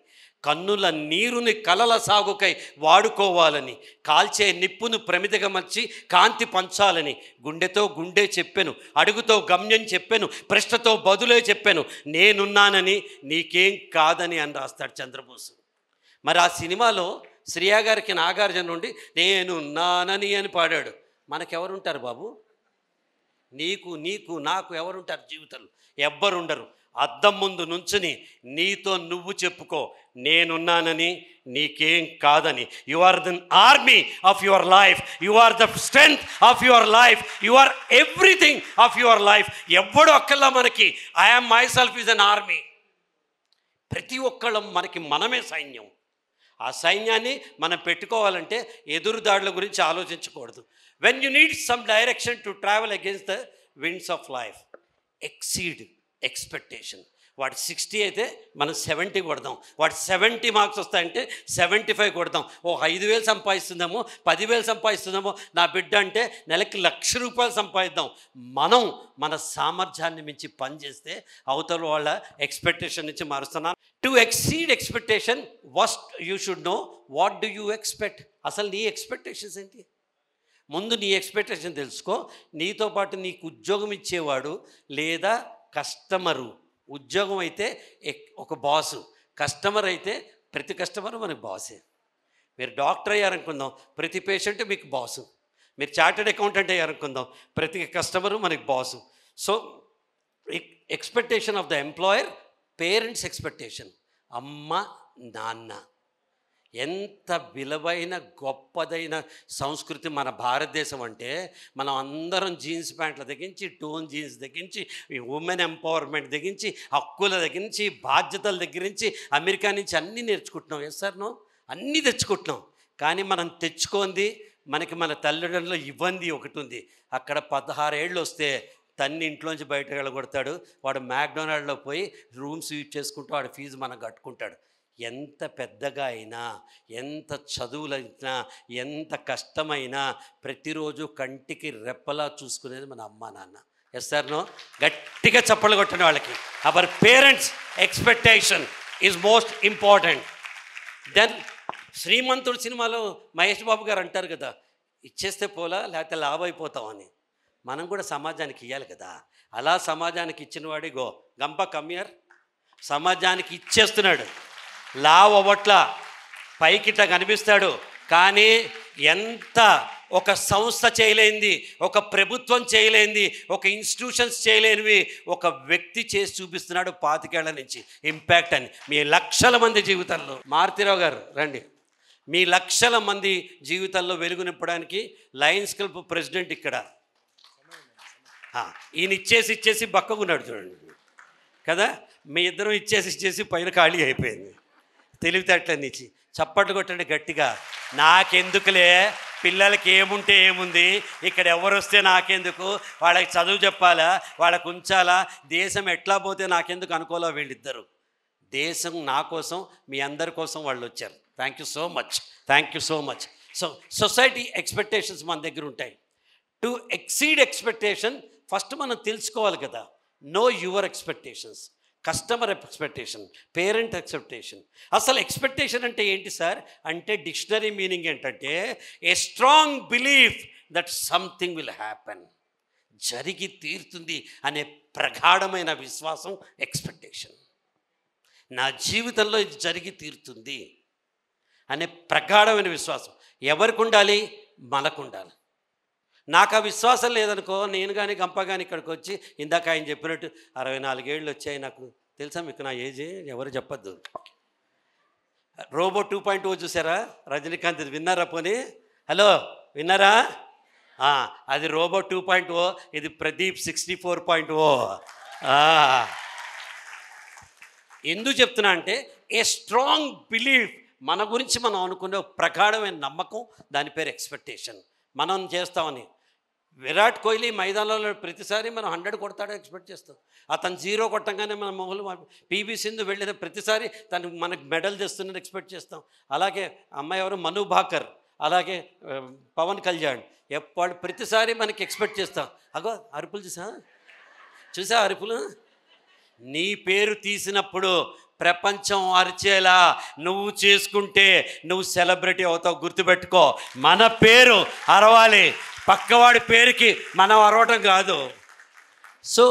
కన్నుల నీరుని కలల సాగుకై వాడుకోవాలని, కాల్చే నిప్పును ప్రమిదగా మర్చి కాంతి పంచాలని, గుండెతో గుండె చెప్పాను, అడుగుతో గమ్యం చెప్పాను, ప్రశ్నతో బదులే చెప్పాను, నేనున్నానని నీకేం కాదని అని రాస్తాడు చంద్రబోసు. మరి ఆ సినిమాలో శ్రియా గారికి నాగార్జున నుండి నేనున్నానని అని పాడాడు. మనకెవరుంటారు బాబు? నీకు నాకు ఎవరుంటారు జీవితంలో? ఎవ్వరుండరు. అద్దం ముందు నుంచుని నీతో నువ్వు చెప్పుకో, నేనున్నానని, నీకేం కాదని. You are the army of your life, you are the strength of your life, you are everything of your life. ఎవ్వడు ఒక్కళ్ళ మనకి I am myself is an army. ప్రతి ఒక్కళ్ళం మనకి మనమే సైన్యం. ఆ సైన్యాన్ని మనం పెట్టుకోవాలంటే ఎదురుదాడుల గురించి ఆలోచించకూడదు. When you need some direction to travel against the winds of life, exceed expectation. వాడు 60 అయితే మనం 70 కొడదాం. వాడు 70 మార్క్స్ వస్తాయంటే 75 కొడదాం. ఓ 5,000 సంపాదిస్తుందేమో, 10,000 సంపాదిస్తుందేమో, నా బిడ్డ అంటే నెలకి ₹1,00,000 సంపాదిద్దాం. మనం మన సామర్థ్యాన్ని మించి పనిచేస్తే అవతల వాళ్ళ ఎక్స్పెక్టేషన్ నుంచి మారుస్తున్నాం. To exceed expectation first you should know what do you expect. అసలు నీ ఎక్స్పెక్టేషన్స్ ఏంటి? ముందు నీ ఎక్స్పెక్టేషన్ తెలుసుకో. నీతో పాటు నీకు ఉద్యోగం ఇచ్చేవాడు లేదా కస్టమరు. ఉద్యోగం అయితే ఒక బాసు, కస్టమర్ అయితే ప్రతి కస్టమరు మనకి బాసే. మీరు డాక్టర్ అయ్యారనుకుందాం, ప్రతి పేషెంట్ మీకు బాసు. మీరు చార్టెడ్ అకౌంటెంట్ అయ్యారనుకుందాం, ప్రతి కస్టమరు మనకి boss. So expectation of the employer, parents expectation. అమ్మ నాన్న, ఎంత విలువైన గొప్పదైన సంస్కృతి మన భారతదేశం అంటే, మనం అందరం జీన్స్ ప్యాంట్ల దగ్గరించి, టోన్ జీన్స్ దగ్గరించి, ఉమెన్ ఎంపవర్మెంట్ దగ్గరించి, హక్కుల దగ్గరించి, బాధ్యతల దగ్గర నుంచి, అమెరికా నుంచి అన్నీ నేర్చుకుంటున్నాం. ఎస్ సార్ నో, అన్నీ తెచ్చుకుంటున్నాం. కానీ మనం తెచ్చుకోంది, మనకి మన తల్లిదండ్రులు ఇవ్వంది ఒకటి ఉంది. అక్కడ 16 ఏళ్ళు వస్తే తన్ని ఇంట్లోంచి బయటకు వెళ్ళగొడతాడు. వాడు మ్యాక్డొనాల్డ్లో పోయి రూమ్ స్వీప్ చేసుకుంటూ వాడి ఫీజు మనం కట్టుకుంటాడు. ఎంత పెద్దగా అయినా, ఎంత చదువులైనా, ఎంత కష్టమైనా ప్రతిరోజు కంటికి రెప్పలా చూసుకునేది మన అమ్మా నాన్న. ఎస్ సార్ నో, గట్టిగా చప్పలు కొట్టిన వాళ్ళకి. Our parents expectation is most important. Then Srimanthudu సినిమాలో మహేష్ బాబు గారు అంటారు కదా, ఇచ్చేస్తే పోలా లేకపోతే లాభ అయిపోతామని. మనం కూడా సమాజానికి ఇవ్వాలి కదా. అలా సమాజానికి ఇచ్చిన వాడి గంప కమ్యర్ సమాజానికి ఇచ్చేస్తున్నాడు. లావ్ అవ్వట్ల, పైకిట కనిపిస్తాడు, కానీ ఎంత ఒక సంస్థ చేయలేనిది, ఒక ప్రభుత్వం చేయలేనిది, ఒక ఇన్స్టిట్యూషన్స్ చేయలేనివి ఒక వ్యక్తి చేసి చూపిస్తున్నాడు 25 ఏళ్ల నుంచి. ఇంపాక్ట్ అని మీ లక్షల మంది జీవితాల్లో. మారుతిరావు గారు రండి. మీ లక్షల మంది జీవితాల్లో వెలుగు నింపడానికి లయన్స్ క్లబ్ ప్రెసిడెంట్ ఇక్కడ. ఈయన ఇచ్చేసి బక్కగున్నాడు చూడండి కదా. మీ ఇద్దరం ఇచ్చేసి పైన ఖాళీ అయిపోయింది. తెలివితేటలన్నీ ఇచ్చి చప్పట్లు కొట్టండి గట్టిగా. నాకెందుకులే, పిల్లలకి ఏముంటే ఏముంది, ఇక్కడ ఎవరు వస్తే నాకెందుకు, వాళ్ళకి చదువు చెప్పాలా, వాళ్ళకు ఉంచాలా, దేశం ఎట్లా పోతే నాకెందుకు అనుకోవాలా వీళ్ళిద్దరు. దేశం నా కోసం, మీ అందరి కోసం వాళ్ళు వచ్చారు. Thank you so much, thank you so much. So society expectations మన దగ్గర ఉంటాయి. టు ఎక్సీడ్ ఎక్స్పెక్టేషన్ ఫస్ట్ మనం తెలుసుకోవాలి కదా. Know your expectations. Customer expectation, parent expectation. అసలు ఎక్స్పెక్టేషన్ అంటే ఏంటి సార్ అంటే, డిక్షనరీ మీనింగ్ ఏంటంటే a strong belief that something will happen. జరిగి తీరుతుంది అనే ప్రగాఢమైన విశ్వాసం ఎక్స్పెక్టేషన్. నా జీవితంలో ఇది జరిగి తీరుతుంది అనే ప్రగాఢమైన విశ్వాసం ఎవరికి ఉండాలి? మనకు ఉండాలి. నాకు ఆ విశ్వాసం లేదనుకో, నేను కానీ గంప కానీ ఇక్కడికి వచ్చి ఇందాక ఆయన చెప్పినట్టు 64 ఏళ్ళు వచ్చాయి. నాకు తెలుసా మీకు నా ఏజ్? ఎవరు చెప్పద్దు. రోబో 2.0 చూసారా రజనీకాంత్? విన్నారా పోనీ? హలో విన్నారా? అది రోబో 2.0, ఇది ప్రదీప్ 64.0. ఎందుకు చెప్తున్నా అంటే, ఏ స్ట్రాంగ్ బిలీఫ్, మన గురించి మనం అనుకునే ప్రగాఢమైన నమ్మకం, దాని పేరు ఎక్స్పెక్టేషన్. మనం చేస్తామని. విరాట్ కోహ్లీ మైదానంలో ప్రతిసారి మనం 100 కొడతాడో ఎక్స్పెక్ట్ చేస్తాం. అతను 0 కొట్టంగానే మన మొహలు. పివి సింధు వెళ్ళిన ప్రతిసారి తను మనకు మెడల్ తెస్తున్నది ఎక్స్పెక్ట్ చేస్తాం. అలాగే అమ్మాయి ఎవరు, మను భాకర్, అలాగే పవన్ కళ్యాణ్, ఎప్పుడు ప్రతిసారి మనకి ఎక్స్పెక్ట్ చేస్తాం. అగో అరుపులు చూసా అరుపులు. నీ పేరు తీసినప్పుడు ప్రపంచం అరిచేలా నువ్వు చేసుకుంటే నువ్వు సెలబ్రిటీ అవుతావు. గుర్తుపెట్టుకో, మన పేరు అరవాలి, పక్కవాడి పేరుకి మనం అరవటం కాదు. So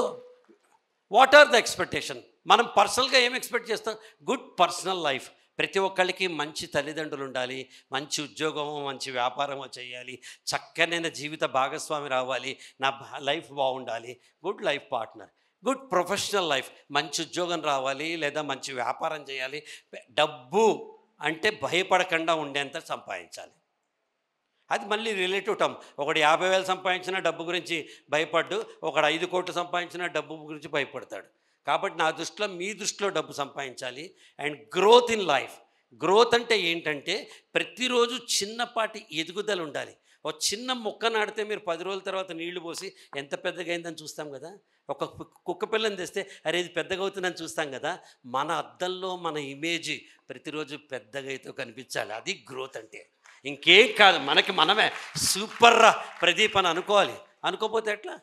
what are the expectation? మనం పర్సనల్గా ఏం ఎక్స్పెక్ట్ చేస్తాం? Good personal life. ప్రతి ఒక్కళ్ళకి మంచి తల్లిదండ్రులు ఉండాలి, మంచి ఉద్యోగమో మంచి వ్యాపారమో చేయాలి, చక్కనైన జీవిత భాగస్వామి రావాలి, నా లైఫ్ బాగుండాలి, good life partner. Good professional life, మంచి ఉద్యోగం రావాలి లేదా మంచి వ్యాపారం చేయాలి. డబ్బు అంటే భయపడకుండా ఉండేంత సంపాదించాలి. అది మళ్ళీ రిలేటివ్ టర్మ్. ఒకడు 50,000 సంపాదించిన డబ్బు గురించి భయపడ్డు, ఒకడు 5 కోట్లు సంపాదించిన డబ్బు గురించి భయపడతాడు. కాబట్టి నా దృష్టిలో, మీ దృష్టిలో డబ్బు సంపాదించాలి. And growth in life. Growth అంటే ఏంటంటే ప్రతిరోజు చిన్నపాటి ఎదుగుదల ఉండాలి. ఒక చిన్న మొక్క నాడితే మీరు 10 రోజుల తర్వాత నీళ్లు పోసి ఎంత పెద్దగా అయిందని చూస్తాం కదా. ఒక కుక్క పిల్లని తెస్తే అరే ఇది పెద్దగా అవుతుందని చూస్తాం కదా. మన అద్దంలో మన ఇమేజ్ ప్రతిరోజు పెద్దగా అయితే కనిపించాలి. అది గ్రోత్ అంటే. ఇంకేం కాదు, మనకి మనమే సూపర్ రా ప్రదీప్ అని అనుకోవాలి. అనుకోకపోతే ఎట్లా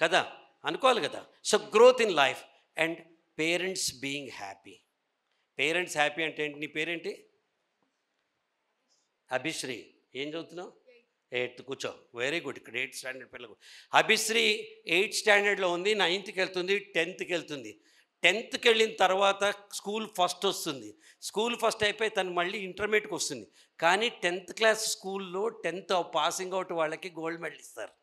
కదా, అనుకోవాలి కదా. So growth in life and parents being happy. Parents happy అంటే ఏంటి? నీ పేరేంటి? అభిశ్రీ. ఏం చదువుతున్నావు? 8th. కూర్చో. Very good. ఇక్కడ 8th స్టాండర్డ్ పిల్లలు. అభిశ్రీ 8th స్టాండర్డ్లో ఉంది, 9th వెళ్తుంది, 10th వెళ్తుంది. 10th వెళ్ళిన తర్వాత స్కూల్ ఫస్ట్ వస్తుంది. స్కూల్ ఫస్ట్ అయిపోయి తను మళ్ళీ ఇంటర్మీడియట్కి వస్తుంది. కానీ 10th క్లాస్ స్కూల్లో 10th పాసింగ్ అవుట్ వాళ్ళకి గోల్డ్ మెడల్ ఇస్తారు.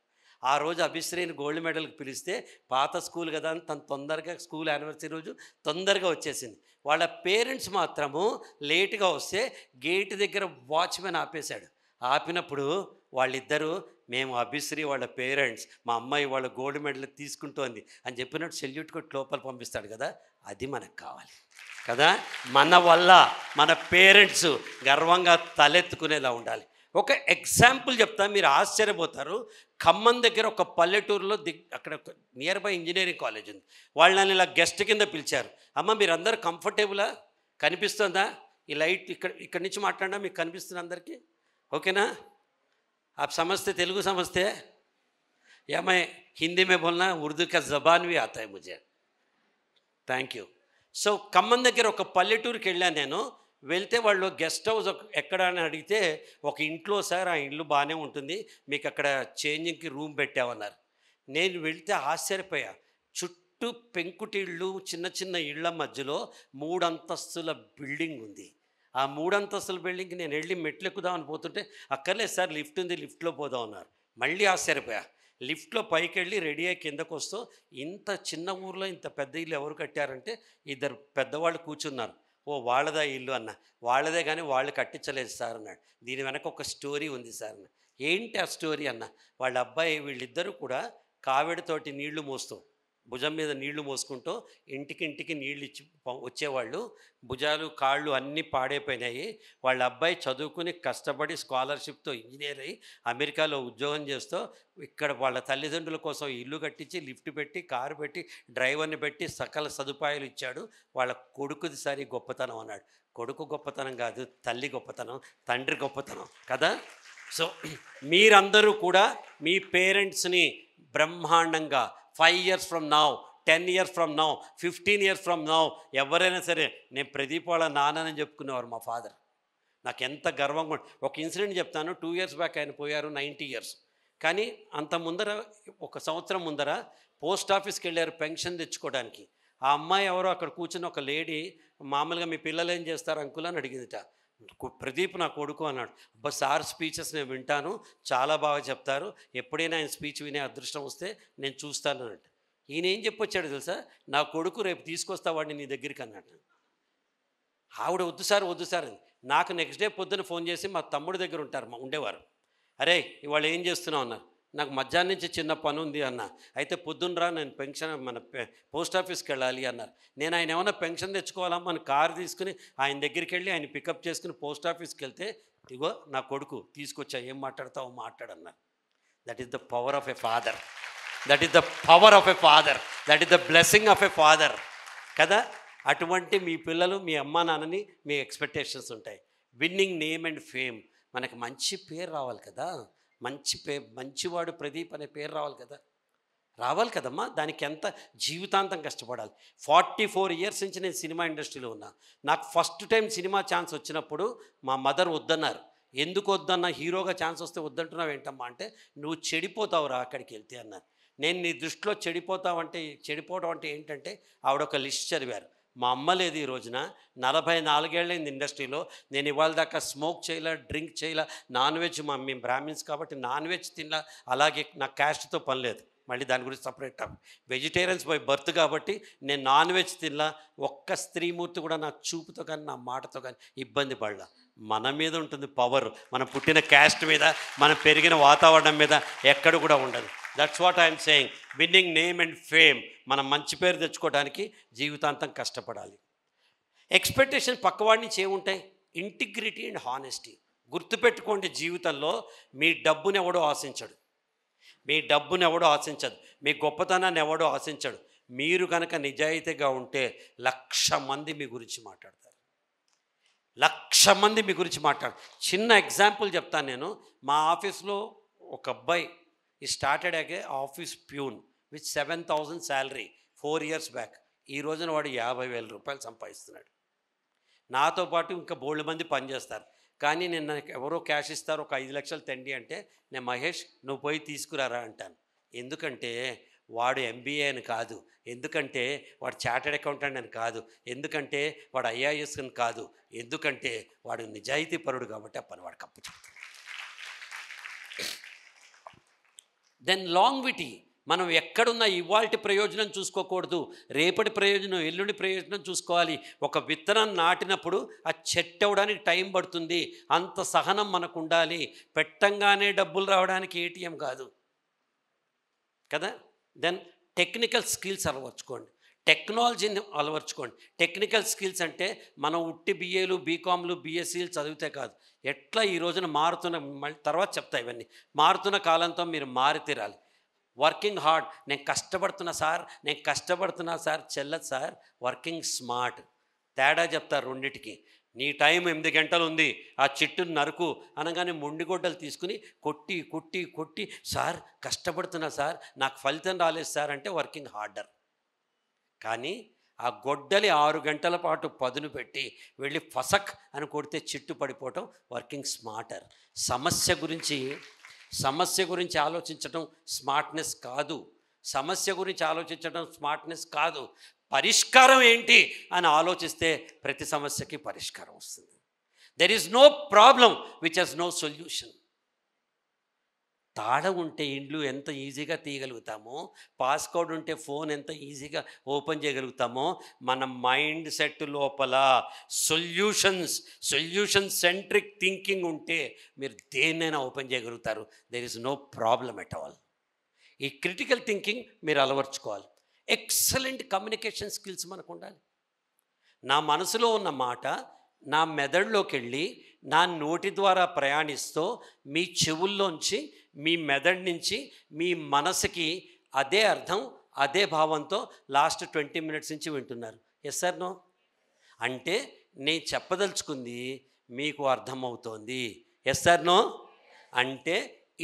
ఆ రోజు అభిశ్రీని గోల్డ్ మెడల్కి పిలిస్తే పాత స్కూల్ కదా అని తను తొందరగా స్కూల్ యానివర్సరీ రోజు తొందరగా వచ్చేసింది. వాళ్ళ పేరెంట్స్ మాత్రము లేటుగా వస్తే గేట్ దగ్గర వాచ్మెన్ ఆపేశాడు. ఆపినప్పుడు వాళ్ళిద్దరూ మేము అభిశ్రీ వాళ్ళ పేరెంట్స్, మా అమ్మాయి వాళ్ళ గోల్డ్ మెడల్ తీసుకుంటోంది అని చెప్పినట్టు సెల్యూట్ కొట్టి లోపల పంపిస్తాడు కదా. అది మనకు కావాలి కదా. మన వల్ల మన పేరెంట్స్ గర్వంగా తలెత్తుకునేలా ఉండాలి. ఒక ఎగ్జాంపుల్ చెప్తా, మీరు ఆశ్చర్యపోతారు. ఖమ్మం దగ్గర ఒక పల్లెటూరులో అక్కడ నియర్ బై ఇంజనీరింగ్ కాలేజ్ ఉంది. వాళ్ళని ఇలా గెస్ట్ కింద పిలిచారు. అమ్మ మీరందరూ కంఫర్టబులా? కనిపిస్తుందా? ఈ లైట్ ఇక్కడ నుంచి మాట్లాడినా మీకు కనిపిస్తుంది అందరికీ? ఓకేనా? आप समझते, तेलुगु समझते हैं या मैं हिंदी में बोलना, उर्दू का ज़बान भी आता है मुझे. Thank you. సో ఖమ్మం దగ్గర ఒక పల్లెటూరుకి వెళ్ళాను నేను. వెళ్తే వాళ్ళు గెస్ట్ హౌస్ ఎక్కడ అని అడిగితే ఒక ఇంట్లో సార్, ఆ ఇల్లు బాగానే ఉంటుంది, మీకు అక్కడ చేంజింగ్కి రూమ్ పెట్టామన్నారు. నేను వెళ్తే ఆశ్చర్యపోయా. చుట్టూ పెంకుటిళ్ళు, చిన్న చిన్న ఇళ్ల మధ్యలో 3 అంతస్తుల బిల్డింగ్ ఉంది. ఆ 3 అంతస్తుల బిల్డింగ్కి నేను వెళ్ళి మెట్లు ఎక్కుదామని పోతుంటే అక్కర్లేదు సార్ లిఫ్ట్ ఉంది, లిఫ్ట్లో పోదాం అన్నారు. మళ్ళీ ఆశ్చర్యపోయా. లిఫ్ట్లో పైకి వెళ్ళి రెడీ అయ్యి కిందకు వస్తూ, ఇంత చిన్న ఊర్లో ఇంత పెద్ద ఇల్లు ఎవరు కట్టారంటే 2 పెద్దవాళ్ళు కూర్చున్నారు. ఓ వాళ్ళదా ఇల్లు అన్న. వాళ్ళదే కానీ వాళ్ళు కట్టించలేదు సార్ అన్నాడు. దీని వెనక ఒక స్టోరీ ఉంది సార్ అన్న. ఏంటి ఆ స్టోరీ అన్న? వాళ్ళ అబ్బాయి వీళ్ళిద్దరూ కూడా కావిడితోటి నీళ్లు మోస్తూ, భుజం మీద నీళ్లు మోసుకుంటూ ఇంటికి నీళ్ళు ఇచ్చి వచ్చేవాళ్ళు. భుజాలు కాళ్ళు అన్నీ పాడైపోయినాయి. వాళ్ళ అబ్బాయి చదువుకుని కష్టపడి స్కాలర్షిప్తో ఇంజనీర్ అయ్యి అమెరికాలో ఉద్యోగం చేస్తూ ఇక్కడ వాళ్ళ తల్లిదండ్రుల కోసం ఇల్లు కట్టించి లిఫ్ట్ పెట్టి, కారు పెట్టి, డ్రైవర్ని పెట్టి సకల సదుపాయాలు ఇచ్చాడు. వాళ్ళ కొడుకుది సరి గొప్పతనం అన్నాడు. కొడుకు గొప్పతనం కాదు, తల్లి గొప్పతనం, తండ్రి గొప్పతనం కదా. సో మీరందరూ కూడా మీ పేరెంట్స్ని బ్రహ్మాండంగా 5 years from now, 10 years from now, 15 years from now, ఎవరైనా సరే నేను ప్రదీప్ వాళ్ళ నాన్నని చెప్పుకునేవారు మా ఫాదర్. నాకు ఎంత గర్వంగా. ఒక ఇన్సిడెంట్ చెప్తాను. 2 years బ్యాక్ ఆయన పోయారు, 90 years. కానీ అంత ముందర, 1 సంవత్సరం ముందర పోస్ట్ ఆఫీస్కి వెళ్ళారు పెన్షన్ తెచ్చుకోవడానికి. ఆ అమ్మాయి ఎవరో అక్కడ కూర్చుని ఒక లేడీ, మామూలుగా మీ పిల్లలు ఏం చేస్తారు అంకుల్ అని అడిగిందిట. ప్రదీప్ నా కొడుకు అన్నాడు. అబ్బా సార్ స్పీచెస్ నేను వింటాను, చాలా బాగా చెప్తారు, ఎప్పుడైనా ఆయన స్పీచ్ వినే అదృష్టం వస్తే నేను చూస్తాను అన్నట్టు. ఈయన ఏం చెప్పొచ్చాడు తెలుసా? నా కొడుకు రేపు తీసుకొస్తా వాడిని నీ దగ్గరికి అన్నాడు. ఆవిడ వద్దు సార్ అని. నాకు నెక్స్ట్ డే పొద్దున్న ఫోన్ చేసి, మా తమ్ముడి దగ్గర ఉండేవారు, అరే ఇవాళ ఏం చేస్తున్నావు అన్నారు. నాకు మధ్యాహ్నం నుంచి చిన్న పని ఉంది అన్న. అయితే పొద్దున్న రా, నేను పెన్షన్ పోస్ట్ ఆఫీస్కి వెళ్ళాలి అన్నారు. నేను ఆయన ఏమైనా పెన్షన్ తెచ్చుకోవాలా, మన కారు తీసుకుని ఆయన దగ్గరికి వెళ్ళి ఆయన పికప్ చేసుకుని పోస్ట్ ఆఫీస్కి వెళ్తే, ఇగో నా కొడుకు తీసుకొచ్చా, ఏం మాట్లాడతావు మాట్లాడన్నారు. That is the power of a father. That is the power of a father. That is the blessing of a father కదా. అటువంటి మీ పిల్లలు, మీ అమ్మా నాన్నని మీ ఎక్స్పెక్టేషన్స్ ఉంటాయి. Winning name and fame. మనకు మంచి పేరు రావాలి కదా. మంచివాడు ప్రదీప్ అనే పేరు రావాలి కదమ్మా. దానికి ఎంత జీవితాంతం కష్టపడాలి. 44 years నుంచి నేను సినిమా ఇండస్ట్రీలో ఉన్నా. నాకు ఫస్ట్ టైం సినిమా ఛాన్స్ వచ్చినప్పుడు మా మదర్ వద్దన్నారు. ఎందుకు వద్దన్నా? హీరోగా ఛాన్స్ వస్తే వద్దంటున్నావు ఏంటమ్మా అంటే, నువ్వు చెడిపోతావురా అక్కడికి వెళ్తే అన్నారు. నేను నీ దృష్టిలో చెడిపోవడం అంటే ఏంటంటే, ఆవిడ ఒక లిస్ట్ చదివారు. మా అమ్మ లేదు ఈ రోజున, 44 ఏళ్ళైంది ఇండస్ట్రీలో. నేను ఇవాళ దాకా స్మోక్ చేయలే, డ్రింక్ చేయలే, నాన్ వెజ్, మేము బ్రాహ్మిన్స్ కాబట్టి నాన్ వెజ్ తినలా, అలాగే నా క్యాస్ట్తో పని లేదు. మళ్ళీ దాని గురించి separate topic. Vegetarians by birth కాబట్టి నేను నాన్ వెజ్ తినలా, ఒక్క స్త్రీమూర్తి కూడా నా చూపుతో కానీ నా మాటతో కానీ ఇబ్బంది పడలా. మన మీద ఉంటుంది పవర్, మనం పుట్టిన క్యాస్ట్ మీద, మనం పెరిగిన వాతావరణం మీద ఎక్కడ కూడా ఉండదు. That's what I'm saying. Winnowing name and fame, మనం మంచి పేరు తెచ్చుకోవడానికి జీవితాంతం కష్టపడాలి. ఎక్స్పెక్టేషన్ పక్కవాడి నుంచి ఏముంటాయి? Integrity and honesty. గుర్తుపెట్టుకోండి, జీవితంలో మీ డబ్బుని ఎవడో ఆశించడు, మీ డబ్బుని ఎవడో ఆశించదు, మీ గొప్పతనాన్ని ఎవడో ఆశించడు. మీరు కనుక నిజాయితీగా ఉంటే 1,00,000 మంది మీ గురించి మాట్లాడతారు. 1,00,000 మంది మీ గురించి చిన్న ఎగ్జాంపుల్ చెప్తాను నేను. మా ఆఫీస్లో ఒక అబ్బాయి ఈ స్టార్టెడ్ అగే office peon with 7,000 salary 4 years back. ఈ రోజున వాడు 50,000 రూపాయలు సంపాదిస్తున్నాడు. నాతో పాటు ఇంకా బోల్డ్ మంది పనిచేస్తారు. కానీ నేను నాకు ఎవరో క్యాష్ ఇస్తారు, ఒక 5 లక్షలు తండి అంటే, నేను మహేష్ నువ్వు పోయి తీసుకురారా అంటాను. ఎందుకంటే వాడు MBA అని కాదు, ఎందుకంటే వాడు చార్టెడ్ అకౌంటెంట్ అని కాదు, ఎందుకంటే వాడు IAS అని కాదు, ఎందుకంటే వాడు నిజాయితీ పరుడు కాబట్టి ఆ పని వాడికి అప్పు చెప్తాడు. Then longevity. మనం ఎక్కడున్న ఇవాల్టి ప్రయోజనం చూసుకోకూడదు, రేపటి ప్రయోజనం, ఎల్లుండి ప్రయోజనం చూసుకోవాలి. ఒక విత్తనం నాటినప్పుడు ఆ చెట్టు అవ్వడానికి టైం పడుతుంది, అంత సహనం మనకు ఉండాలి. పెట్టంగానే డబ్బులు రావడానికి ATM కాదు కదా. దెన్ టెక్నికల్ స్కిల్స్ అలవర్చుకోండి, టెక్నాలజీని అలవర్చుకోండి. టెక్నికల్ స్కిల్స్ అంటే మనం ఉట్టి BAలు BComలు BScలు చదివితే కాదు. ఎట్లా ఈ రోజున మారుతున్న, తర్వాత చెప్తా ఇవన్నీ, మారుతున్న కాలంతో మీరు మారి తీరాలి. Working hard. నేను కష్టపడుతున్నా సార్ చెల్లదు సార్. Working smart. తేడా చెప్తారు రెండింటికి. నీ టైం 8 గంటలు ఉంది, ఆ చెట్టును నరుకు అనగానే మొండిగొడ్డలు తీసుకుని కొట్టి కొట్టి కొట్టి సార్ కష్టపడుతున్నా సార్ నాకు ఫలితం రాలేదు సార్ అంటే వర్కింగ్ హార్డర్. కానీ ఆ గొడ్డలి 6 గంటల పాటు పదును పెట్టి వెళ్ళి ఫసక్ అని కొడితే చెట్టు పడిపోవటం వర్కింగ్ స్మార్టర్. సమస్య గురించి ఆలోచించడం స్మార్ట్నెస్ కాదు. సమస్య గురించి ఆలోచించడం స్మార్ట్నెస్ కాదు. పరిష్కారం ఏంటి అని ఆలోచిస్తే ప్రతి సమస్యకి పరిష్కారం వస్తుంది. There is no problem which has no solution. తాళం ఉంటే ఇండ్లు ఎంత ఈజీగా తీయగలుగుతామో, పాస్కోడ్ ఉంటే ఫోన్ ఎంత ఈజీగా ఓపెన్ చేయగలుగుతామో, మన మైండ్ సెట్ లోపల సొల్యూషన్ సెంట్రిక్ థింకింగ్ ఉంటే మీరు దేన్నైనా ఓపెన్ చేయగలుగుతారు. There is no problem at all. ఈ క్రిటికల్ థింకింగ్ మీరు అలవర్చుకోవాలి. ఎక్సలెంట్ కమ్యూనికేషన్ స్కిల్స్ మనకు ఉండాలి. నా మనసులో ఉన్న మాట నా మెదడులోకి వెళ్ళి నా నోటి ద్వారా ప్రయాణిస్తూ మీ చెవుల్లోంచి, మీ మెదడు నుంచి మీ మనసుకి అదే అర్థం, అదే భావంతో లాస్ట్ 20 minutes నుంచి వింటున్నారు. Yes sir no? అంటే నేను చెప్పదలుచుకుంది మీకు అర్థమవుతోంది. Yes sir no? అంటే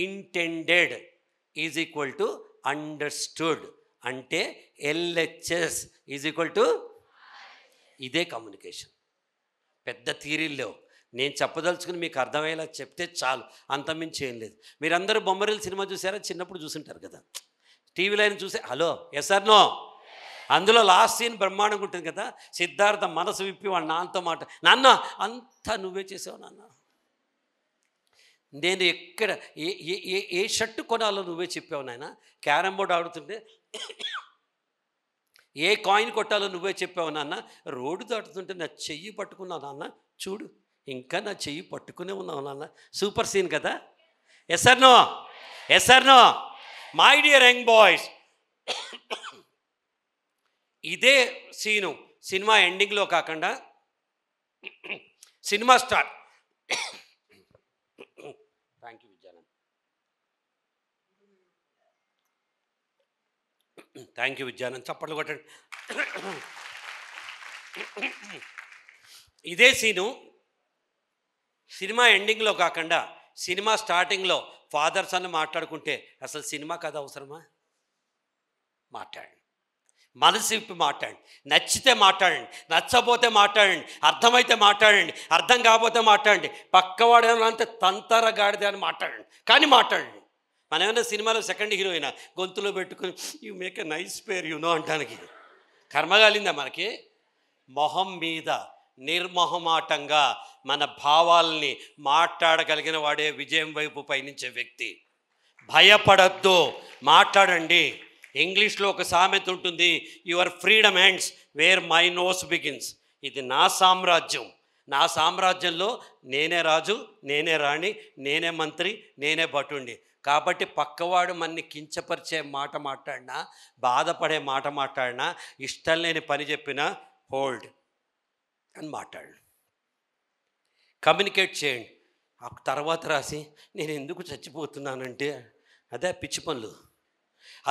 intended is equal to understood. అంటే LHS ఈజ్ ఈక్వల్ టు, ఇదే కమ్యూనికేషన్. పెద్ద థియరీల్లో నేను చెప్పదలుచుకుని మీకు అర్థమయ్యేలా చెప్తే చాలు, అంతమించి ఏం లేదు. మీరందరూ బొమ్మరిల్లు సినిమా చూసారా? చిన్నప్పుడు చూసుంటారు కదా, టీవీలో అయినా చూసే. Hello, yes or no? అందులో లాస్ట్ సీన్ బ్రహ్మాండంగా ఉంటుంది కదా. సిద్ధార్థ మనసు విప్పి వాడు నాన్నతో మాట, నాన్న అంతా నువ్వే చేసావు నాన్న, నేను ఎక్కడ ఏ షర్టు కొనాలో నువ్వే చెప్పావు నాయన, క్యారమ్ బోర్డు ఆడుతుంటే ఏ కాయిన్ కొట్టాలో నువ్వే చెప్పావు నాన్న, రోడ్డు దాటుతుంటే నా చెయ్యి పట్టుకున్నావు నాన్న, చూడు ఇంకా నా చెయ్యి పట్టుకునే ఉన్నావు నాన్న. సూపర్ సీన్ కదా. Yes or no? Yes or no? My dear young boys, ఇదే సీను సినిమా ఎండింగ్లో కాకుండా cinema start. Thank you Vidyanand, thank you Vidyanand, చప్పట్లు కొట్టండి. ఇదే సీను సినిమా ఎండింగ్లో కాకుండా సినిమా స్టార్టింగ్లో ఫాదర్స్ అని మాట్లాడుకుంటే అసలు సినిమా కథ అవసరమా? మాట్లాడండి, మనసు విప్పి మాట్లాడండి, నచ్చితే మాట్లాడండి, నచ్చపోతే మాట్లాడండి, అర్థమైతే మాట్లాడండి, అర్థం కాకపోతే మాట్లాడండి, పక్కవాడేమో అంతే తంతర గాడిద అని మాట్లాడండి, కానీ మాట్లాడండి. మనం ఏమైనా సినిమాలో సెకండ్ హీరోయిన్ గొంతులో పెట్టుకుని you make a nice pair you know అంటానికి కర్మగాలిందా మనకి? మొహం మీద నిర్మోహమాటంగా మన భావాల్ని మాట్లాడగలిగిన వాడే విజయం వైపు పయనించే వ్యక్తి. భయపడద్దు, మాట్లాడండి. ఇంగ్లీష్లో ఒక సామెత ఉంటుంది, your freedom ends where my nose begins. ఇది నా సామ్రాజ్యం. నా సామ్రాజ్యంలో నేనే రాజు, నేనే రాణి, నేనే మంత్రి, నేనే భటుణ్ణి. కాబట్టి పక్కవాడు మన్ని కించపరిచే మాట మాట్లాడినా, బాధపడే మాట మాట్లాడినా, ఇష్టం లేని పని చెప్పినా హోల్డ్ అని మాట్లాడు. కమ్యూనికేట్ చేయండి. ఆ తర్వాత రాసి నేను ఎందుకు చచ్చిపోతున్నానంటే అదే పిచ్చి పనులు.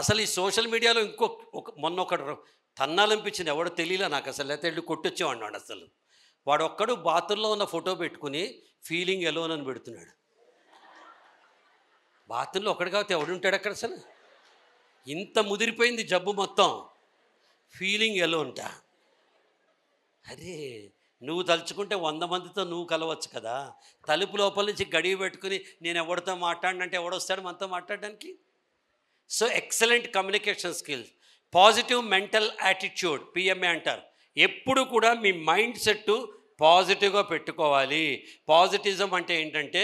అసలు ఈ సోషల్ మీడియాలో మొన్న ఒకడు తన్నాలనిపించింది, ఎవడో తెలియలే నాకు అసలు, లేకపోతే వెళ్ళి కొట్టొచ్చేవాడు వాడు. అసలు వాడు ఒక్కడు బాత్రూంలో ఉన్న ఫోటో పెట్టుకుని ఫీలింగ్ ఎలోన్ అని పెడుతున్నాడు. బాత్రూంలో ఒకడు కాబట్టి ఎవడుంటాడు అక్కడ అసలు? ఇంత ముదిరిపోయింది జబ్బు మొత్తం. ఫీలింగ్ ఎలోన్ట. అరే నువ్వు తలుచుకుంటే 100 మందితో నువ్వు కలవచ్చు కదా. తలుపు లోపల నుంచి గడియ పెట్టుకుని నేను ఎవరితో మాట్లాడినంటే ఎవడొస్తాడు మనతో మాట్లాడడానికి? So excellent communication skills, positive mental attitude, PMA అంటారు. ఎప్పుడు కూడా మీ మైండ్ సెట్ పాజిటివ్గా పెట్టుకోవాలి. పాజిటిజం అంటే ఏంటంటే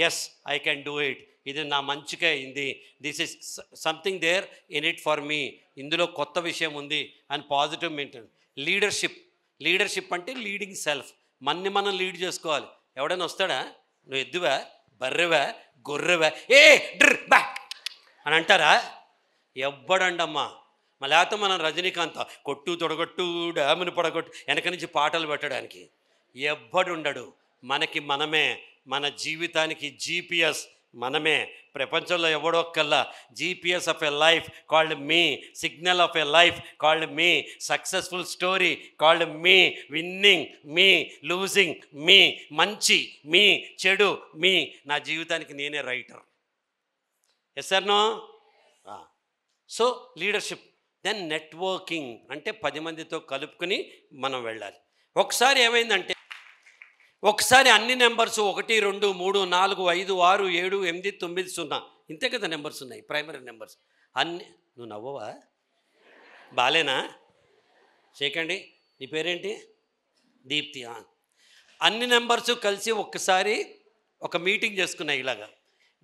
yes I can do it, ఇది నా మంచిగా అయింది, this is something there in it for me, ఇందులో కొత్త విషయం ఉంది అని పాజిటివ్ మెయింటైన్. లీడర్షిప్ అంటే లీడింగ్ సెల్ఫ్, మనం లీడ్ చేసుకోవాలి. ఎవడైనా వస్తాడా, నువ్వు ఎద్దువా, బర్రెవా, గొర్రెవా, ఏ డ్ర్ బ్యాక్ అని అంటారా? ఎవ్వడండమ్మా. లేకపోతే మనం రజనీకాంత్ కొట్టు తొడగొట్టు డ్యాముని పడగొట్టు వెనక నుంచి పాటలు పెట్టడానికి ఎవ్వడుండడు. మనకి మనమే, మన జీవితానికి జీపీఎస్ మనమే. ప్రపంచంలో ఎవడొక్కల్లా GPS of a life called me, signal of a life called me, successful story called me, winning me, losing me, మంచి మీ, చెడు మీ. నా జీవితానికి నేనే writer. Yes sir no? So leadership. Then networking అంటే 10 మందితో కలుపుకొని మనం వెళ్ళాలి. ఒకసారి ఏమైందంటే, ఒకసారి అన్ని నెంబర్స్ 1 2 3 4 5 6 7 8 9 0 ఇంతే కదా నెంబర్స్ ఉన్నాయి, ప్రైమరీ నెంబర్స్ అన్ని. నువ్వు నవ్వవా? బాలేనా? చేయకండి. నీ పేరేంటి? దీప్తి. అన్ని నెంబర్స్ కలిసి ఒక్కసారి ఒక మీటింగ్ చేసుకున్నాయి. ఇలాగా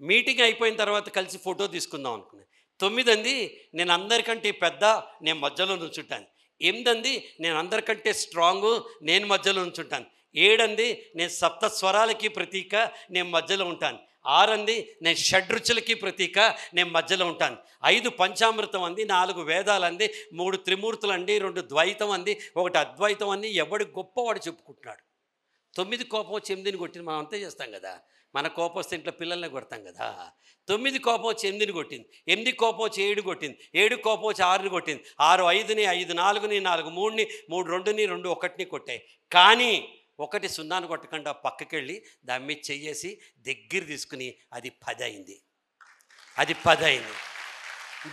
మీటింగ్ అయిపోయిన తర్వాత కలిసి ఫోటో తీసుకుందాం అనుకున్నాను. 9 అంది నేను అందరికంటే పెద్ద, నేను మధ్యలో నుంచుంటాను. 8 అంది నేను అందరికంటే స్ట్రాంగు, నేను మధ్యలో నుంచుంటాను. 7 అంది నేను 7 స్వరాలకి ప్రతీక, నేను మధ్యలో ఉంటాను. 6 అంది నేను షడ్రుచులకి ప్రతీక, నేను మధ్యలో ఉంటాను. 5 పంచామృతం అంది, 4 వేదాలు అంది, 3 త్రిమూర్తులు అండి, 2 ద్వైతం అంది, 1 అద్వైతం అంది. ఎవడు గొప్పవాడు చెప్పుకుంటున్నాడు. 9 కోపం వచ్చి 8ని కొట్టింది. మనం అంతే చేస్తాం కదా. మన కోపం వస్తే ఇంట్లో పిల్లల్ని కొడతాం కదా. 9 కోపం వచ్చి 8ని కొట్టింది, 8 కోపం వచ్చి 7 కొట్టింది, 7 కోపం వచ్చి 6ని కొట్టింది, 6 5ని, 5 4ని, 4 3ని, 3 2ని, 2 1ని కొట్టాయి. కానీ 1 0ని కొట్టకుండా పక్కకెళ్ళి దాని మీద చెయ్యేసి దగ్గర తీసుకుని అది 10 అయింది. అది 10 అయింది.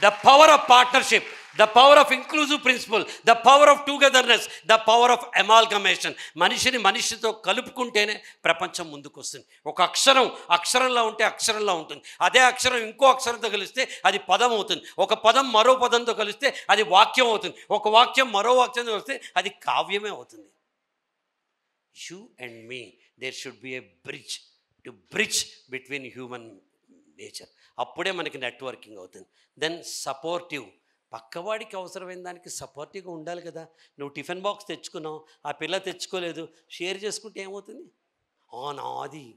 The power of partnership, the power of inclusive principle, the power of togetherness, the power of amalgamation. మనిషితో కలుపుకుంటేనే ప్రపంచం ముందుకు వస్తుంది. ఒక అక్షరంలో ఉంటే అక్షరంలో ఉంటుంది. అదే అక్షరం ఇంకో అక్షరంతో కలిస్తే అది పదం అవుతుంది. ఒక పదం మరో పదంతో కలిస్తే అది వాక్యం అవుతుంది. ఒక వాక్యం మరో వాక్యంతో కలిస్తే అది కావ్యమే అవుతుంది. You and me, there should be a bridge between human nature. అప్పుడే మనకి నెట్వర్కింగ్ అవుతుంది. దెన్ సపోర్టివ్, పక్కవాడికి అవసరమైన దానికి సపోర్టివ్గా ఉండాలి కదా. నువ్వు టిఫిన్ బాక్స్ తెచ్చుకున్నావు, ఆ పిల్ల తెచ్చుకోలేదు, షేర్ చేసుకుంటే ఏమవుతుంది? నాది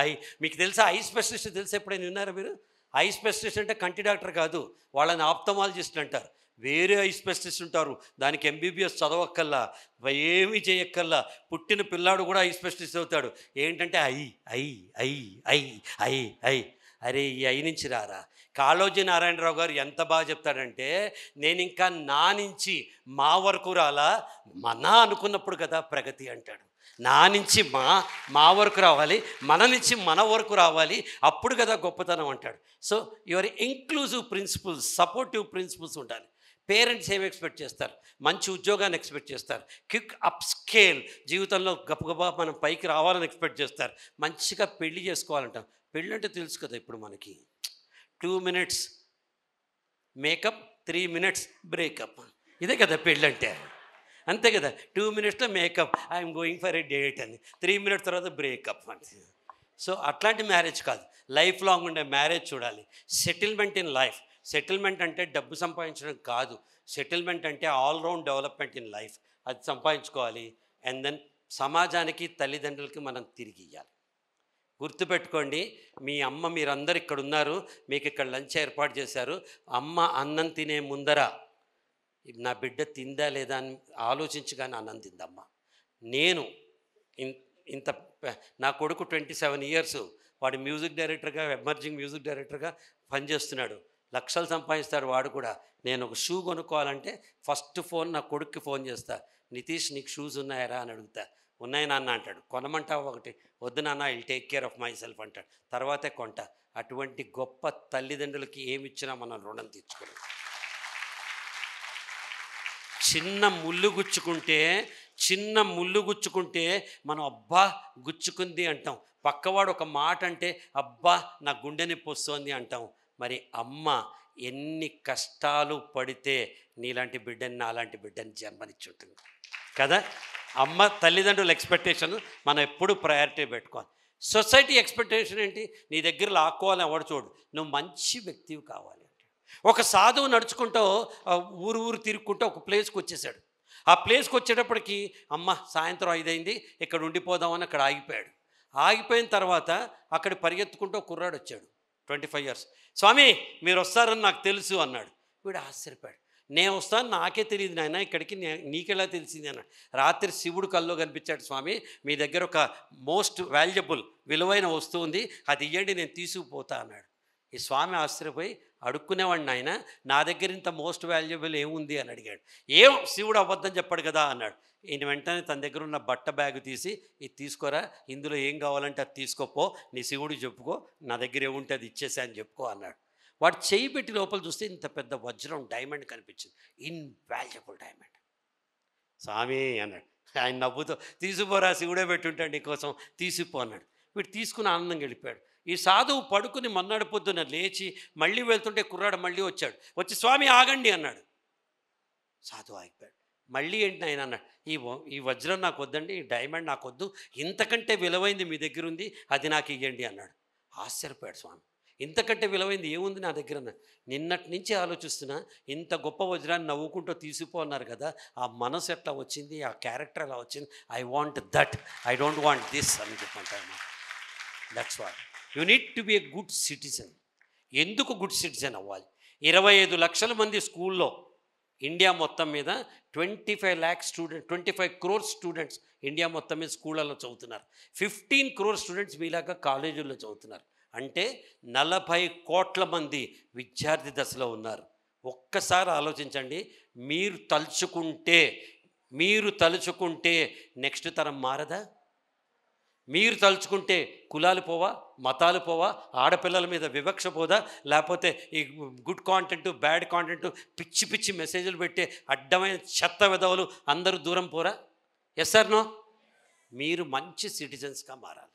ఐ మీకు తెలుసా? ఐ స్పెషలిస్ట్ తెలుసా? ఎప్పుడైనా విన్నారా మీరు? ఐ స్పెషలిస్ట్ అంటే కంటి డాక్టర్ కాదు, వాళ్ళని ఆప్థమాలజిస్ట్ అంటారు. వేరే ఐ స్పెషలిస్ట్ ఉంటారు, దానికి ఎంబీబీఎస్ చదవక్కల్లా, ఏమీ చేయక్కల్లా, పుట్టిన పిల్లాడు కూడా ఐ స్పెషలిస్ట్ అవుతాడు. ఏంటంటే ఐ. అరే ఈ ఐ నుంచి రారా. కాళోజీ నారాయణరావు గారు ఎంత బాగా చెప్తాడంటే, నేను ఇంకా నా నుంచి మా వరకు రాలా, మన అనుకున్నప్పుడు కదా ప్రగతి అంటాడు. నా నుంచి మా వరకు రావాలి, మన నుంచి మన వరకు రావాలి, అప్పుడు కదా గొప్పతనం అంటాడు. So your inclusive principles, supportive principles ఉండాలి. పేరెంట్స్ ఏమి ఎక్స్పెక్ట్ చేస్తారు? మంచి ఉద్యోగాన్ని ఎక్స్పెక్ట్ చేస్తారు. క్విక్ అప్ స్కేల్, జీవితంలో గబగబా మనం పైకి రావాలని ఎక్స్పెక్ట్ చేస్తారు. మంచిగా పెళ్లి చేసుకోవాలంటాం. పెళ్ళి అంటే తెలుసు కదా ఇప్పుడు మనకి, 2 minutes మేకప్, 3 minutes బ్రేకప్. ఇదే కదా పెళ్ళి అంటే. అంతే కదా, 2 minutesలో makeup, I'm going for a date అని, 3 minutes తర్వాత బ్రేకప్ అని. సో అట్లాంటి మ్యారేజ్ కాదు, లైఫ్ లాంగ్ ఉండే మ్యారేజ్ చూడాలి. Settlement in life. సెటిల్మెంట్ అంటే డబ్బు సంపాదించడం కాదు, సెటిల్మెంట్ అంటే ఆల్రౌండ్ డెవలప్మెంట్ ఇన్ లైఫ్. అది సంపాదించుకోవాలి. అండ్ దెన్ సమాజానికి, తల్లిదండ్రులకి మనం తిరిగి ఇవ్వాలి. గుర్తుపెట్టుకోండి, మీ అమ్మ, మీరందరు ఇక్కడ ఉన్నారు, మీకు ఇక్కడ లంచ్ ఏర్పాటు చేశారు. అమ్మ అన్నం తినే ముందర నా బిడ్డ తిందా లేదా అని ఆలోచించగానే అన్నం తిందమ్మ. నేను ఇంత నా కొడుకు 27 ఇయర్స్, వాడు మ్యూజిక్ డైరెక్టర్గా, ఎమర్జింగ్ మ్యూజిక్ డైరెక్టర్గా పనిచేస్తున్నాడు, లక్షలు సంపాదిస్తాడు వాడు కూడా. నేను ఒక షూ కొనుక్కోవాలంటే ఫస్ట్ ఫోన్ నా కొడుక్కి ఫోన్ చేస్తా, నితీష్ నీకు షూస్ ఉన్నాయరా అని అడుగుతా. ఉన్నాయి నాన్న అంటాడు. కొనమంటావు ఒకటి, వద్దు నాన్న I'll take care of my self అంటాడు, తర్వాతే కొంటా. అటువంటి గొప్ప తల్లిదండ్రులకి ఏమిచ్చినా మనం రుణం తీర్చుకోలేం. చిన్న ముళ్ళు గుచ్చుకుంటే మనం అబ్బా గుచ్చుకుంది అంటాం. పక్కవాడు ఒక మాట అంటే అబ్బా నా గుండె నొప్పి వస్తుంది అంటాం. మరి అమ్మ ఎన్ని కష్టాలు పడితే నీలాంటి బిడ్డని, నాలాంటి బిడ్డని జన్మనిచ్చుంటుంది కదా. అమ్మ తల్లిదండ్రుల ఎక్స్పెక్టేషన్ మనం ఎప్పుడు ప్రయారిటీ పెట్టుకోవాలి. సొసైటీ ఎక్స్పెక్టేషన్ ఏంటి? నీ దగ్గర లాక్కోవాలని ఎవడు చూడు, నువ్వు మంచి వ్యక్తివి కావాలి అంటే. ఒక సాధువు నడుచుకుంటూ ఊరు తిరుగుకుంటూ ఒక ప్లేస్కి వచ్చేసాడు. ఆ ప్లేస్కి వచ్చేటప్పటికి అమ్మ సాయంత్రం 5 అయింది, ఇక్కడ ఉండిపోదామని అక్కడ ఆగిపోయాడు. ఆగిపోయిన తర్వాత అక్కడ పరిగెత్తుకుంటూ కుర్రాడు వచ్చాడు, 25 ఇయర్స్. స్వామి మీరు వస్తారని నాకు తెలుసు అన్నాడు. వీడు ఆశ్చర్యపోయాడు. నేను వస్తాను, నాకే తెలియదు నాయన, ఇక్కడికి నీకెలా తెలిసింది అన్నాడు. రాత్రి శివుడు కల్లో కనిపించాడు, స్వామి మీ దగ్గర ఒక మోస్ట్ వాల్యుబుల్ విలువైన వస్తువు ఉంది, అది ఇవ్వండి నేను తీసుకుపోతా అన్నాడు. ఈ స్వామి ఆశ్చర్యపోయి, అడుక్కునేవాడిని ఆయన, నా దగ్గర ఇంత మోస్ట్ వాల్యుబుల్ ఏముంది అని అడిగాడు. ఏం శివుడు అబద్ధం చెప్పాడు కదా అన్నాడు. ఈయన వెంటనే తన దగ్గర ఉన్న బట్ట బ్యాగ్ తీసి, ఇది తీసుకోరా, ఇందులో ఏం కావాలంటే అది తీసుకోపో, నీ శివుడికి చెప్పుకో, నా దగ్గర ఏముంటే అది ఇచ్చేసా అని చెప్పుకో అన్నాడు. వాడు చేయి పెట్టి లోపల చూస్తే ఇంత పెద్ద వజ్రం డైమండ్ కనిపించింది, ఇన్వాల్యుబుల్ డైమండ్. స్వామి అన్నాడు. ఆయన నవ్వుతో, తీసుకుపోరా శివుడే పెట్టుంటాడు నీకోసం, తీసుకుపో అన్నాడు. వీడు తీసుకుని ఆనందంగా వెళ్ళిపోయాడు. ఈ సాధువు పడుకుని మన్నాడు పొద్దున లేచి మళ్ళీ వెళ్తుంటే కుర్రాడు మళ్ళీ వచ్చాడు. వచ్చి స్వామి ఆగండి అన్నాడు. సాధువు ఆగిపోయాడు. మళ్ళీ ఏంటి ఆయన అన్నాడు, ఈ వజ్రం నాకు వద్దండి, ఈ డైమండ్ నాకు వద్దు, ఇంతకంటే విలువైంది మీ దగ్గర ఉంది, అది నాకు ఇవ్వండి అన్నాడు. ఆశ్చర్యపోయాడు స్వామి. ఇంతకంటే విలువైంది ఏముంది నా దగ్గర అన్నాడు. నిన్నటి నుంచి ఆలోచిస్తున్నా, ఇంత గొప్ప వజ్రాన్ని నవ్వుకుంటూ తీసుకుపో అన్నారు కదా, ఆ మనసు ఎట్లా వచ్చింది, ఆ క్యారెక్టర్ ఎలా వచ్చింది, I want that, I don't want this అని చెప్పంటారు. That's what you need to be a good citizen. ఎందుకు గుడ్ సిటిజన్ అవ్వాలి? 25 లక్షల మంది స్కూల్లో ఇండియా మొత్తం మీద 25 crore స్టూడెంట్స్ ఇండియా మొత్తం మీద స్కూళ్ళలో చదువుతున్నారు. 15 crore స్టూడెంట్స్ మీలాగా కాలేజీల్లో చదువుతున్నారు. అంటే 40 కోట్ల మంది విద్యార్థి దశలో ఉన్నారు. ఒక్కసారి ఆలోచించండి. మీరు తలుచుకుంటే నెక్స్ట్ తరం మారదా? మీరు తలుచుకుంటే కులాలు పోవా, మతాలు పోవా, ఆడపిల్లల మీద వివక్ష పోదా, లేకపోతే ఈ గుడ్ కాంటెంట్, బ్యాడ్ కాంటెంట్, పిచ్చి మెసేజ్లు పెట్టే అడ్డమైన చెత్త విధవులు అందరూ దూరం పోరా? Yes or no? మీరు మంచి సిటిజన్స్గా మారాలి.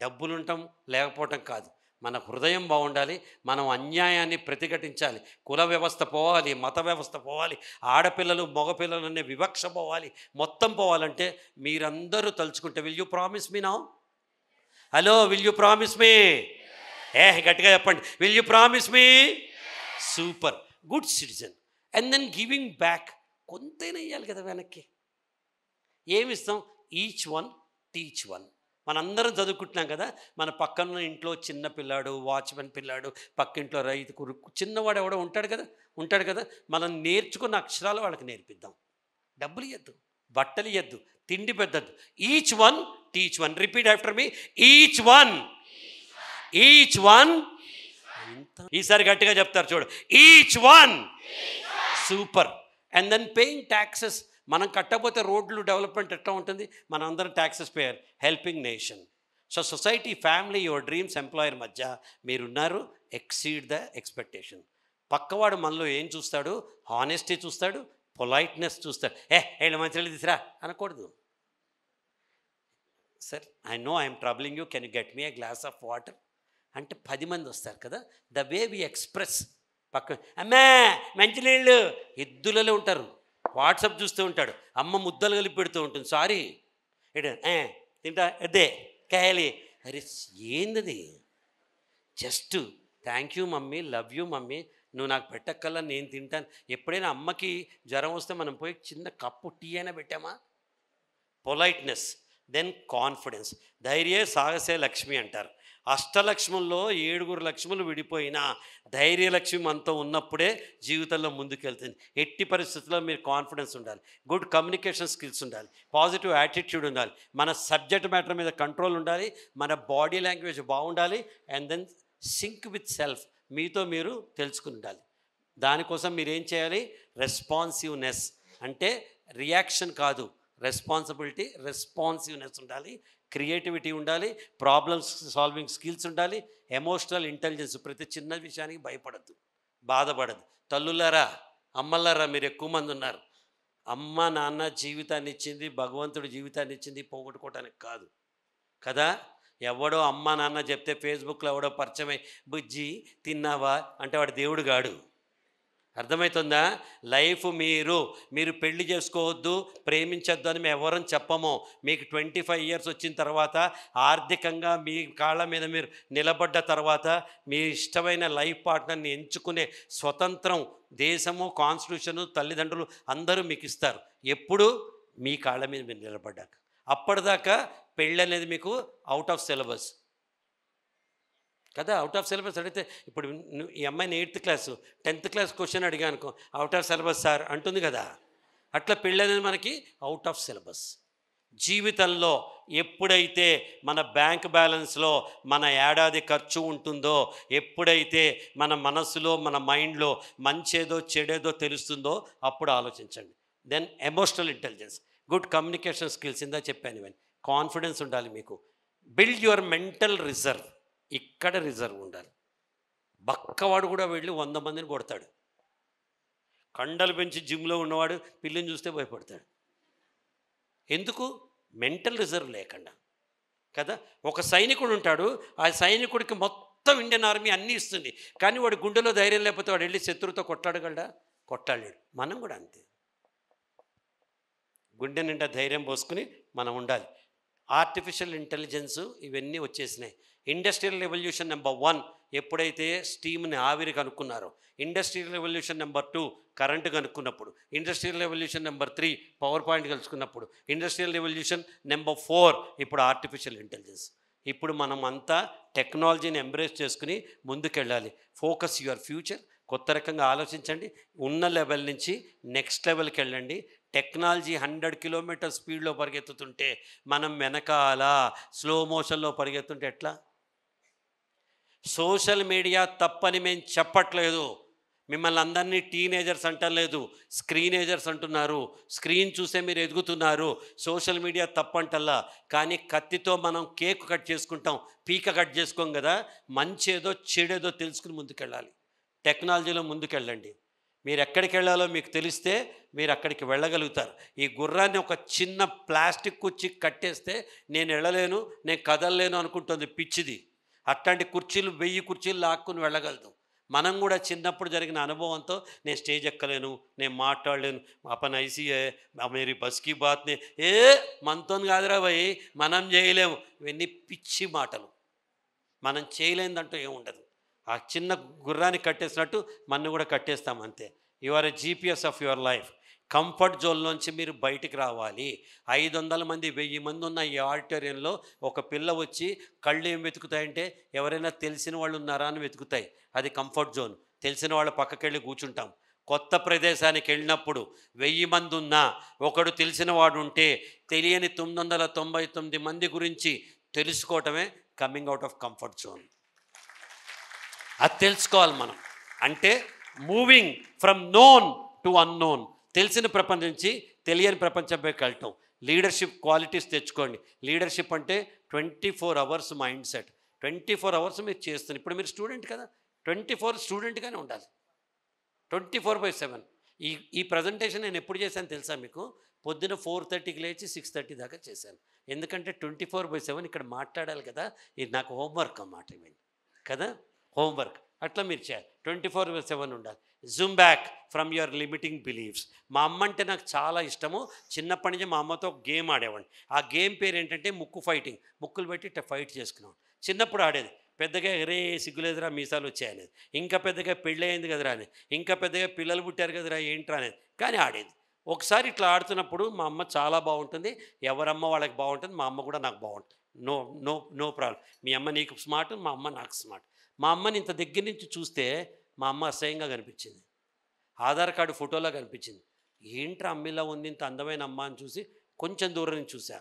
డబ్బులుంటాం లేకపోవటం కాదు, మన హృదయం బాగుండాలి. మనం అన్యాయాన్ని ప్రతిఘటించాలి. కుల వ్యవస్థ పోవాలి, మత వ్యవస్థ పోవాలి, ఆడపిల్లలు మగపిల్లలు అనే వివక్ష పోవాలి. మొత్తం పోవాలంటే మీరందరూ తలుచుకుంటే, will you promise me now? Hello, will you promise me? గట్టిగా చెప్పండి, will you promise me? Super, good citizen. And then giving back. కొంతైనా ఇవ్వాలి కదా వెనక్కి. ఏమిస్తాం? Each one teach one. మనందరం చదువుకుంటున్నాం కదా, మన పక్కన ఇంట్లో చిన్న పిల్లాడు, వాచ్మెన్ పిల్లాడు, పక్కింట్లో రైతు చిన్నవాడు ఎవడో ఉంటాడు కదా, మనం నేర్చుకున్న అక్షరాలు వాళ్ళకి నేర్పిద్దాం. డబ్బులు ఇవ్వద్దు, బట్టలు ఇవ్వద్దు, తిండి పెట్టద్దు. Each one teach one. Repeat after me, each one. ఈసారి గట్టిగా చెప్తారు చూడు, each one. Super. And then paying taxes. మనం కట్టకపోతే రోడ్లు డెవలప్మెంట్ ఎట్లా ఉంటుంది? మనం అందరం taxes payer. Helping nation. So society, family, your dreams, employer మధ్య మీరున్నారు. Exceed the expectation. పక్కవాడు మనలో ఏం చూస్తాడు? హానెస్టీ చూస్తాడు, పొలైట్నెస్ చూస్తాడు. వీళ్ళ మంచిగా తీసురా అనకూడదు. Sir, I know I'm troubling you, can you get me a glass of water అంటే 10 మంది వస్తారు కదా. The way we express. పక్క అమ్మా మంచినీళ్ళు, ఎద్దులలో ఉంటారు. వాట్సాప్ చూస్తూ ఉంటాడు, అమ్మ ముద్దలు కలిపి పెడుతూ ఉంటుంది. సారీ తింటా అదే కాయాలి అరే ఏందది, just thank you mummy, love you mummy, నువ్వు నాకు పెట్టక్కల్లా నేను తింటాను. ఎప్పుడైనా అమ్మకి జ్వరం వస్తే మనం పోయి చిన్న కప్పు టీ అయినా పెట్టామా? పొలైట్నెస్. Then confidence. ధైర్యే సాహసే లక్ష్మి అంటారు. అష్టలక్ష్ముల్లో 7 లక్ష్ములు విడిపోయినా ధైర్యలక్ష్మి మనతో ఉన్నప్పుడే జీవితంలో ముందుకెళ్తుంది. ఎట్టి పరిస్థితుల్లో మీరు కాన్ఫిడెన్స్ ఉండాలి, గుడ్ కమ్యూనికేషన్ స్కిల్స్ ఉండాలి, పాజిటివ్ యాటిట్యూడ్ ఉండాలి, మన సబ్జెక్ట్ మ్యాటర్ మీద కంట్రోల్ ఉండాలి, మన బాడీ లాంగ్వేజ్ బాగుండాలి, and then sync with self, మీతో మీరు తెలుసుకుని ఉండాలి. దానికోసం మీరు ఏం చేయాలి? రెస్పాన్సివ్నెస్ అంటే రియాక్షన్ కాదు, రెస్పాన్సిబిలిటీ, రెస్పాన్సివ్నెస్ ఉండాలి, క్రియేటివిటీ ఉండాలి, ప్రాబ్లమ్స్ సాల్వింగ్ స్కిల్స్ ఉండాలి, ఎమోషనల్ ఇంటెలిజెన్స్. ప్రతి చిన్న విషయానికి భయపడద్దు, బాధపడద్దు. తల్లులారా, అమ్మలారా, మీరు ఎక్కువ మంది ఉన్నారు. అమ్మ నాన్న జీవితాన్ని ఇచ్చింది, భగవంతుడు జీవితాన్ని ఇచ్చింది పోగొట్టుకోవటానికి కాదు కదా. ఎవడో అమ్మ నాన్న చెప్తే ఫేస్బుక్లో ఎవడో పరిచయమై బుజ్జి తిన్నావా అంటే వాడు దేవుడు గాడు. అర్థమవుతుందా? లైఫ్ మీరు పెళ్లి చేసుకోవద్దు, ప్రేమించొద్దు అని మేము ఎవరని చెప్పము. మీకు 25 ఇయర్స్ వచ్చిన తర్వాత ఆర్థికంగా మీ కాళ్ళ మీద మీరు నిలబడ్డ తర్వాత మీ ఇష్టమైన లైఫ్ పార్ట్నర్ని ఎంచుకునే స్వతంత్రం దేశము, కాన్స్టిట్యూషను, తల్లిదండ్రులు అందరూ మీకు ఇస్తారు. ఎప్పుడు? మీ కాళ్ళ మీద మీరు నిలబడ్డాక. అప్పటిదాకా పెళ్ళి అనేది మీకు అవుట్ ఆఫ్ సిలబస్ కదా. అవుట్ ఆఫ్ సిలబస్ అడిగితే ఇప్పుడు ఈ అమ్మాయిని 8th class 10th class question అడిగా అనుకో, అవుట్ ఆఫ్ సిలబస్ సార్ అంటుంది కదా. అట్లా పెళ్ళి అనేది మనకి అవుట్ ఆఫ్ సిలబస్. జీవితంలో ఎప్పుడైతే మన బ్యాంక్ బ్యాలెన్స్లో మన ఏడాది ఖర్చు ఉంటుందో, ఎప్పుడైతే మన మనసులో మన మైండ్లో మంచేదో చెడేదో తెలుస్తుందో అప్పుడు ఆలోచించండి. Then emotional intelligence, good communication skills, ఇందా చెప్పాను ఇవన్నీ. కాన్ఫిడెన్స్ ఉండాలి మీకు. Build your mental reserve. ఇక్కడ రిజర్వ్ ఉండాలి. బక్కవాడు కూడా వెళ్ళి 100 మందిని కొడతాడు. కండలు పెంచి జిమ్లో ఉన్నవాడు పిల్లిని చూస్తే భయపడతాడు. ఎందుకు? మెంటల్ రిజర్వ్ లేకుండా కదా. ఒక సైనికుడు ఉంటాడు, ఆ సైనికుడికి మొత్తం ఇండియన్ ఆర్మీ అన్నీ ఇస్తుంది, కానీ వాడు గుండెలో ధైర్యం లేకపోతే వాడు వెళ్ళి శత్రువుతో కొట్లాడగలడా? కొట్టాలేడు. మనం కూడా అంతే, గుండె నిండా ధైర్యం పోసుకుని మనం ఉండాలి. ఆర్టిఫిషియల్ ఇంటెలిజెన్స్ ఇవన్నీ వచ్చేసినాయి. ఇండస్ట్రియల్ రెవల్యూషన్ నెంబర్ 1 ఎప్పుడైతే స్టీమ్ని ఆవిరి కనుక్కున్నారో, ఇండస్ట్రియల్ రెవల్యూషన్ నెంబర్ 2 కరెంటు కనుక్కున్నప్పుడు, industrial revolution number 3 power point కలుసుకున్నప్పుడు, ఇండస్ట్రియల్ రెవల్యూషన్ నెంబర్ 4 ఇప్పుడు ఆర్టిఫిషియల్ ఇంటెలిజెన్స్. ఇప్పుడు మనం అంతా టెక్నాలజీని ఎంబ్రేస్ చేసుకుని ముందుకెళ్ళాలి. Focus your future. కొత్త రకంగా ఆలోచించండి. ఉన్న లెవెల్ నుంచి నెక్స్ట్ లెవెల్కి వెళ్ళండి. టెక్నాలజీ 100 కిలోమీటర్ స్పీడ్లో పరిగెత్తుతుంటే మనం వెనకాల స్లో మోషన్లో పరిగెత్తుంటే ఎట్లా? సోషల్ మీడియా తప్పని మేము చెప్పట్లేదు, మిమ్మల్ని అందరినీ టీనేజర్స్ అంటలేదు, స్క్రీనేజర్స్ అంటున్నారు. స్క్రీన్ చూసే మీరు ఎదుగుతున్నారు. సోషల్ మీడియా తప్పంటల్లా, కానీ కత్తితో మనం కేక్ కట్ చేసుకుంటాం, పీక కట్ చేసుకోం కదా. మంచేదో చెడేదో తెలుసుకుని ముందుకెళ్ళాలి. టెక్నాలజీలో ముందుకెళ్ళండి. మీరు ఎక్కడికి వెళ్ళాలో మీకు తెలిస్తే మీరు అక్కడికి వెళ్ళగలుగుతారు. ఈ గుర్రాన్ని ఒక చిన్న ప్లాస్టిక్ కుర్చీ కట్టేస్తే నేను వెళ్ళలేను, నేను కదలలేను అనుకుంటుంది పిచ్చిది. అట్లాంటి కుర్చీలు 1000 కుర్చీలు లాక్కుని వెళ్ళగలదు. మనం కూడా చిన్నప్పుడు జరిగిన అనుభవంతో నేను స్టేజ్ ఎక్కలేను, నేను మాట్లాడలేను, అపన్ ఐసీఏ మేరీ బస్కి బాత్ని మనతో కాదురా భయ్, మనం చేయలేము. ఇవన్నీ పిచ్చి మాటలు. మనం చేయలేదంటూ ఏముండదు. ఆ చిన్న గుర్రాన్ని కట్టేసినట్టు మన కూడా కట్టేస్తాం అంతే. You are a GPS of your life. Comfort జోన్లోంచి మీరు బయటికి రావాలి. 500 మంది 1000 మంది ఉన్న ఈ ఆడిటోరియంలో ఒక పిల్ల వచ్చి కళ్ళు ఏం వెతుకుతాయంటే ఎవరైనా తెలిసిన వాళ్ళు ఉన్నారా అని వెతుకుతాయి. అది కంఫర్ట్ జోన్. తెలిసిన వాళ్ళ పక్కకి వెళ్ళి కూర్చుంటాం. కొత్త ప్రదేశానికి వెళ్ళినప్పుడు 1000 మంది ఉన్నా ఒకడు తెలిసిన వాడు ఉంటే తెలియని 999 మంది గురించి తెలుసుకోవటమే coming out of comfort zone. అది తెలుసుకోవాలి మనం. అంటే moving from known to unknown. తెలిసిన ప్రపంచం నుంచి తెలియని ప్రపంచంపైకి వెళ్ళటం. లీడర్షిప్ క్వాలిటీస్ తెచ్చుకోండి. లీడర్షిప్ అంటే 24 అవర్స్ మైండ్ సెట్. 24 అవర్స్ మీరు చేస్తున్నారు. ఇప్పుడు మీరు స్టూడెంట్ కదా, 24 స్టూడెంట్గానే ఉండాలి. 24/7. ఈ ప్రజెంటేషన్ నేను ఎప్పుడు చేశాను తెలుసా మీకు? పొద్దున 4:30కి లేచి 6:30 దాకా చేశాను. ఎందుకంటే 24/7 ఇక్కడ మాట్లాడాలి కదా. ఇది నాకు హోంవర్క్ అన్నమాట ఇవన్నీ కదా, హోంవర్క్. అట్లా మీరు చేయాలి. 24/7 ఉండాలి. Zoom back from your limiting beliefs. మా అమ్మ అంటే నాకు చాలా ఇష్టము. చిన్నప్పటి నుంచి మా అమ్మతో గేమ్ ఆడేవాడిని. ఆ గేమ్ పేరు ఏంటంటే ముక్కు ఫైటింగ్. ముక్కులు పెట్టి ఇట్లా ఫైట్ చేసుకునేవాడు. చిన్నప్పుడు ఆడేది. పెద్దగా రే సిగ్గులేదురా మీసాలు వచ్చాయనేది. ఇంకా పెద్దగా పెళ్ళి అయింది కదరా అనేది. ఇంకా పెద్దగా పిల్లలు పుట్టారు కదరా ఏంట్రా అనేది. కానీ ఆడేది. ఒకసారి ఇట్లా ఆడుతున్నప్పుడు మా అమ్మ చాలా బాగుంటుంది. ఎవరమ్మ వాళ్ళకి బాగుంటుంది. మా అమ్మ కూడా నాకు బాగుంటుంది. No no no problem. మీ అమ్మ నీకు స్మార్ట్, మా అమ్మ నాకు స్మార్ట్. మా అమ్మని ఇంత దగ్గర నుంచి చూస్తే మా అమ్మ అసహ్యంగా కనిపించింది. ఆధార్ కార్డు ఫోటోలా కనిపించింది. ఏంట్రా అమ్మిలా ఉంది ఇంత అందమైన అమ్మ అని చూసి కొంచెం దూరం నుంచి చూసా,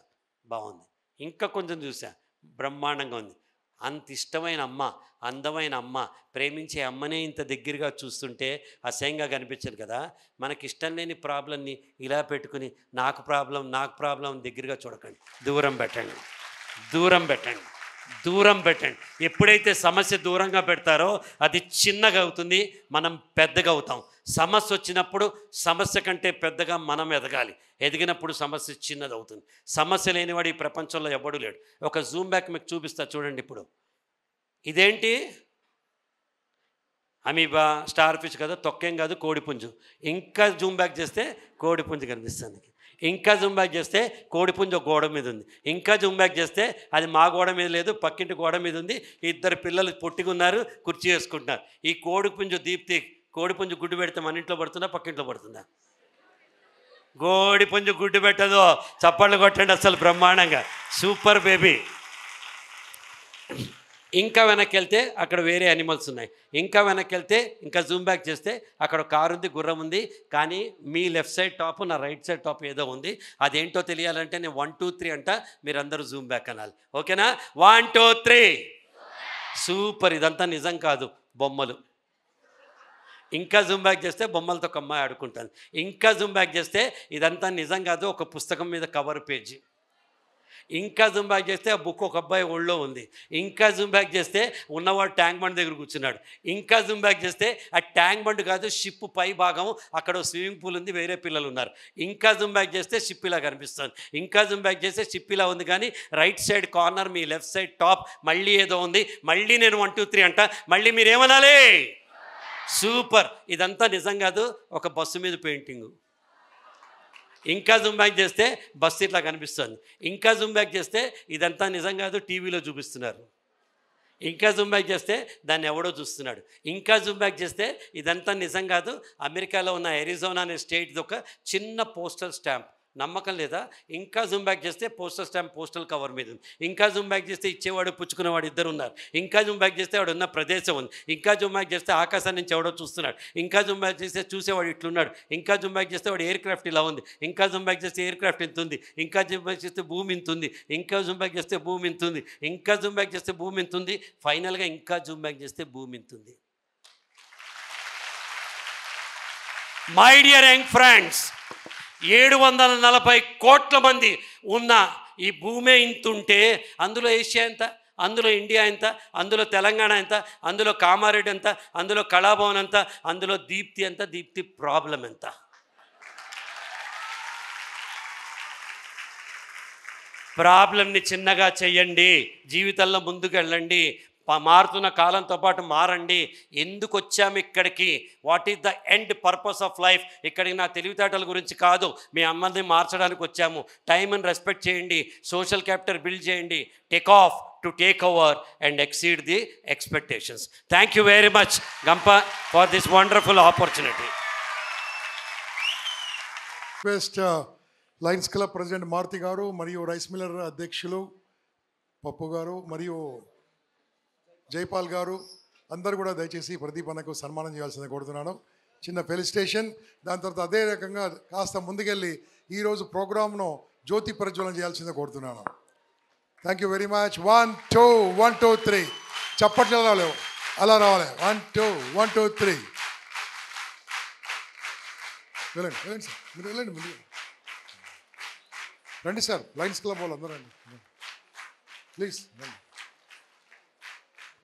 బాగుంది. ఇంకా కొంచెం చూసా, బ్రహ్మాండంగా ఉంది. అంత ఇష్టమైన అమ్మ, అందమైన అమ్మ, ప్రేమించే అమ్మనే ఇంత దగ్గరగా చూస్తుంటే అసహ్యంగా కనిపించదు కదా. మనకి ఇష్టం లేని ప్రాబ్లంని ఇలా పెట్టుకుని నాకు ప్రాబ్లం దగ్గరగా చూడకండి. దూరం పెట్టండి, దూరం పెట్టండి, దూరం పెట్టండి. ఎప్పుడైతే సమస్య దూరంగా పెడతారో అది చిన్నగా అవుతుంది, మనం పెద్దగా అవుతాం. సమస్య వచ్చినప్పుడు సమస్య కంటే పెద్దగా మనం ఎదగాలి. ఎదిగినప్పుడు సమస్య చిన్నది అవుతుంది. సమస్య లేనివాడు ఈ ప్రపంచంలో ఎవడు లేడు. ఒక జూమ్ బ్యాక్ మీకు చూపిస్తా చూడండి. ఇప్పుడు ఇదేంటి? అమీబా, స్టార్ ఫిష్ కదా, తొక్కేం కాదు, కోడిపుంజు. ఇంకా జూమ్ బ్యాక్ చేస్తే కోడిపుంజు కనిపిస్తుంది. ఇంకా జూమ్ బ్యాక్ చేస్తే కోడిపుంజు ఒక గోడ మీద ఉంది. ఇంకా జూమ్ బ్యాక్ చేస్తే అది మా గోడ మీద లేదు, పక్కింటి గోడ మీద ఉంది. ఇద్దరు పిల్లలు పొట్టిగున్నారు, కుర్చీ వేసుకుంటున్నారు. ఈ కోడిపుంజు దీప్తి, కోడిపుంజు గుడ్డు పెడితే మన ఇంట్లో పడుతుందా, పక్కింట్లో పడుతుందా? కోడిపుంజు గుడ్డు పెట్టదు. చప్పట్లు కొట్టండి అసలు బ్రహ్మాండంగా. Super baby. ఇంకా వెనక్కి వెళ్తే అక్కడ వేరే యానిమల్స్ ఉన్నాయి. ఇంకా వెనక్కి వెళ్తే ఇంకా జూమ్ బ్యాక్ చేస్తే అక్కడ కారు ఉంది, గుర్రం ఉంది. కానీ మీ లెఫ్ట్ సైడ్ టాప్, నా రైట్ సైడ్ టాప్ ఏదో ఉంది. అదేంటో తెలియాలంటే నేను 1 2 3 అంట, మీరందరూ జూమ్ బ్యాక్ అనాలి. ఓకేనా? 1 2 3. సూపర్. ఇదంతా నిజం కాదు, బొమ్మలు. ఇంకా జూమ్ బ్యాక్ చేస్తే బొమ్మలతో ఒక అమ్మాయి ఆడుకుంటాను. ఇంకా జూమ్ బ్యాక్ చేస్తే ఇదంతా నిజం కాదు, ఒక పుస్తకం మీద కవర్ పేజీ. ఇంకా జూమ్ బ్యాక్ చేస్తే ఆ బుక్ ఒక అబ్బాయి ఒళ్ళో ఉంది. ఇంకా జూమ్ బ్యాక్ చేస్తే ఉన్నవాడు ట్యాంక్ బండ్ దగ్గర కూర్చున్నాడు. ఇంకా జూమ్ బ్యాక్ చేస్తే ఆ ట్యాంక్ బండ్ కాదు, షిప్ పై భాగం, అక్కడ స్విమ్మింగ్ పూల్ ఉంది, వేరే పిల్లలు ఉన్నారు. ఇంకా జూమ్ బ్యాక్ చేస్తే షిప్ ఇలా కనిపిస్తుంది. ఇంకా జూమ్ బ్యాక్ చేస్తే షిప్ ఇలా ఉంది, కానీ రైట్ సైడ్ కార్నర్, మీ లెఫ్ట్ సైడ్ టాప్ మళ్ళీ ఏదో ఉంది. మళ్ళీ నేను 1 2 3 అంట, మళ్ళీ మీరేమనాలి? సూపర్. ఇదంతా నిజం కాదు, ఒక బస్సు మీద పెయింటింగు. ఇంకా జూమ్ బ్యాక్ చేస్తే బస్సు ఇట్లా కనిపిస్తుంది. ఇంకా జూమ్ బ్యాక్ చేస్తే ఇదంతా నిజం కాదు, టీవీలో చూపిస్తున్నారు. ఇంకా జూమ్ బ్యాక్ చేస్తే దాన్ని ఎవడో చూస్తున్నాడు. ఇంకా జూమ్ బ్యాక్ చేస్తే ఇదంతా నిజం కాదు, అమెరికాలో ఉన్న అరిజోనా అనే స్టేట్ది ఒక చిన్న పోస్టల్ స్టాంప్. నమ్మకం లేదా? ఇంకా జూమ్ బ్యాక్ చేస్తే పోస్టల్ స్టాంప్ పోస్టల్ కవర్ మీద ఉంది. ఇంకా జూమ్ బ్యాక్ చేస్తే ఇచ్చేవాడు పుచ్చుకునేవాడు ఇద్దరు ఉన్నారు. ఇంకా జూమ్ బ్యాక్ చేస్తే వాడు ఉన్న ప్రదేశం ఉంది. ఇంకా జూమ్ బ్యాక్ చేస్తే ఆకాశం నుంచి ఎవడో చూస్తున్నాడు. ఇంకా జూమ్ బ్యాక్ చేస్తే చూసేవాడు ఇట్లున్నాడు. ఇంకా జూమ్ బ్యాక్ చేస్తే వాడు ఎయిర్ క్రాఫ్ట్ ఇలా ఉంది. ఇంకా జూమ్ బ్యాక్ చేస్తే ఎయిర్ క్రాఫ్ట్ ఇంత ఉంది. ఇంకా జూమ్ బ్యాక్ చేస్తే భూమి ఇంత ఉంది. ఇంకా జూమ్ బ్యాక్ చేస్తే భూమి ఇంత ఉంది. ఇంకా జూమ్ బ్యాక్ చేస్తే భూమి ఇంత ఉంది. ఫైనల్గా ఇంకా జూమ్ బ్యాక్ చేస్తే భూమి ఇంత ఉంది. మై డియర్ యంగ్ ఫ్రెండ్స్, 740 కోట్ల మంది ఉన్న ఈ భూమే ఇంతుంటే అందులో ఏషియా ఎంత, అందులో ఇండియా ఎంత, అందులో తెలంగాణ ఎంత, అందులో కామారెడ్డి ఎంత, అందులో కళాభవన్ ఎంత, అందులో దీప్తి ఎంత, దీప్తి ప్రాబ్లం ఎంత? ప్రాబ్లంని చిన్నగా చెయ్యండి, జీవితంలో ముందుకు వెళ్ళండి. మారుతున్న కాలంతో పాటు మారండి. ఎందుకు వచ్చాము ఇక్కడికి? What is the end purpose of life? ఇక్కడికి నా తెలివితేటల గురించి కాదు, మీ అమ్మని మార్చడానికి వచ్చాము. టైంని రెస్పెక్ట్ చేయండి, సోషల్ క్యాపిటల్ బిల్డ్ చేయండి. Take off to take over and exceed the expectations. Thank you very much Gampa for this wonderful opportunity. Best Lions Club president Maruti గారు మరియు రైస్ మిల్లర్ అధ్యక్షులు పప్పు గారు మరియు జైపాల్ గారు అందరూ కూడా దయచేసి ప్రదీప్ అన్నకు సన్మానం చేయాల్సింది కోరుతున్నాను. చిన్న ఫెలిసిటేషన్. దాని తర్వాత అదే రకంగా కాస్త ముందుకెళ్ళి ఈరోజు ప్రోగ్రామ్ను జ్యోతి ప్రజ్వలన చేయాల్సిందే కోరుతున్నాను. Thank you very much. 1 2 1 2 3 చప్పట్లు రావాలి, అలా రావాలి. 1 2 1 2 3 వెళ్ళండి, వెళ్ళండి సార్, మీరు వెళ్ళండి, ముందు రండి సార్. లయన్స్ క్లబ్ వాళ్ళు అందరూ రండి ప్లీజ్ రండి.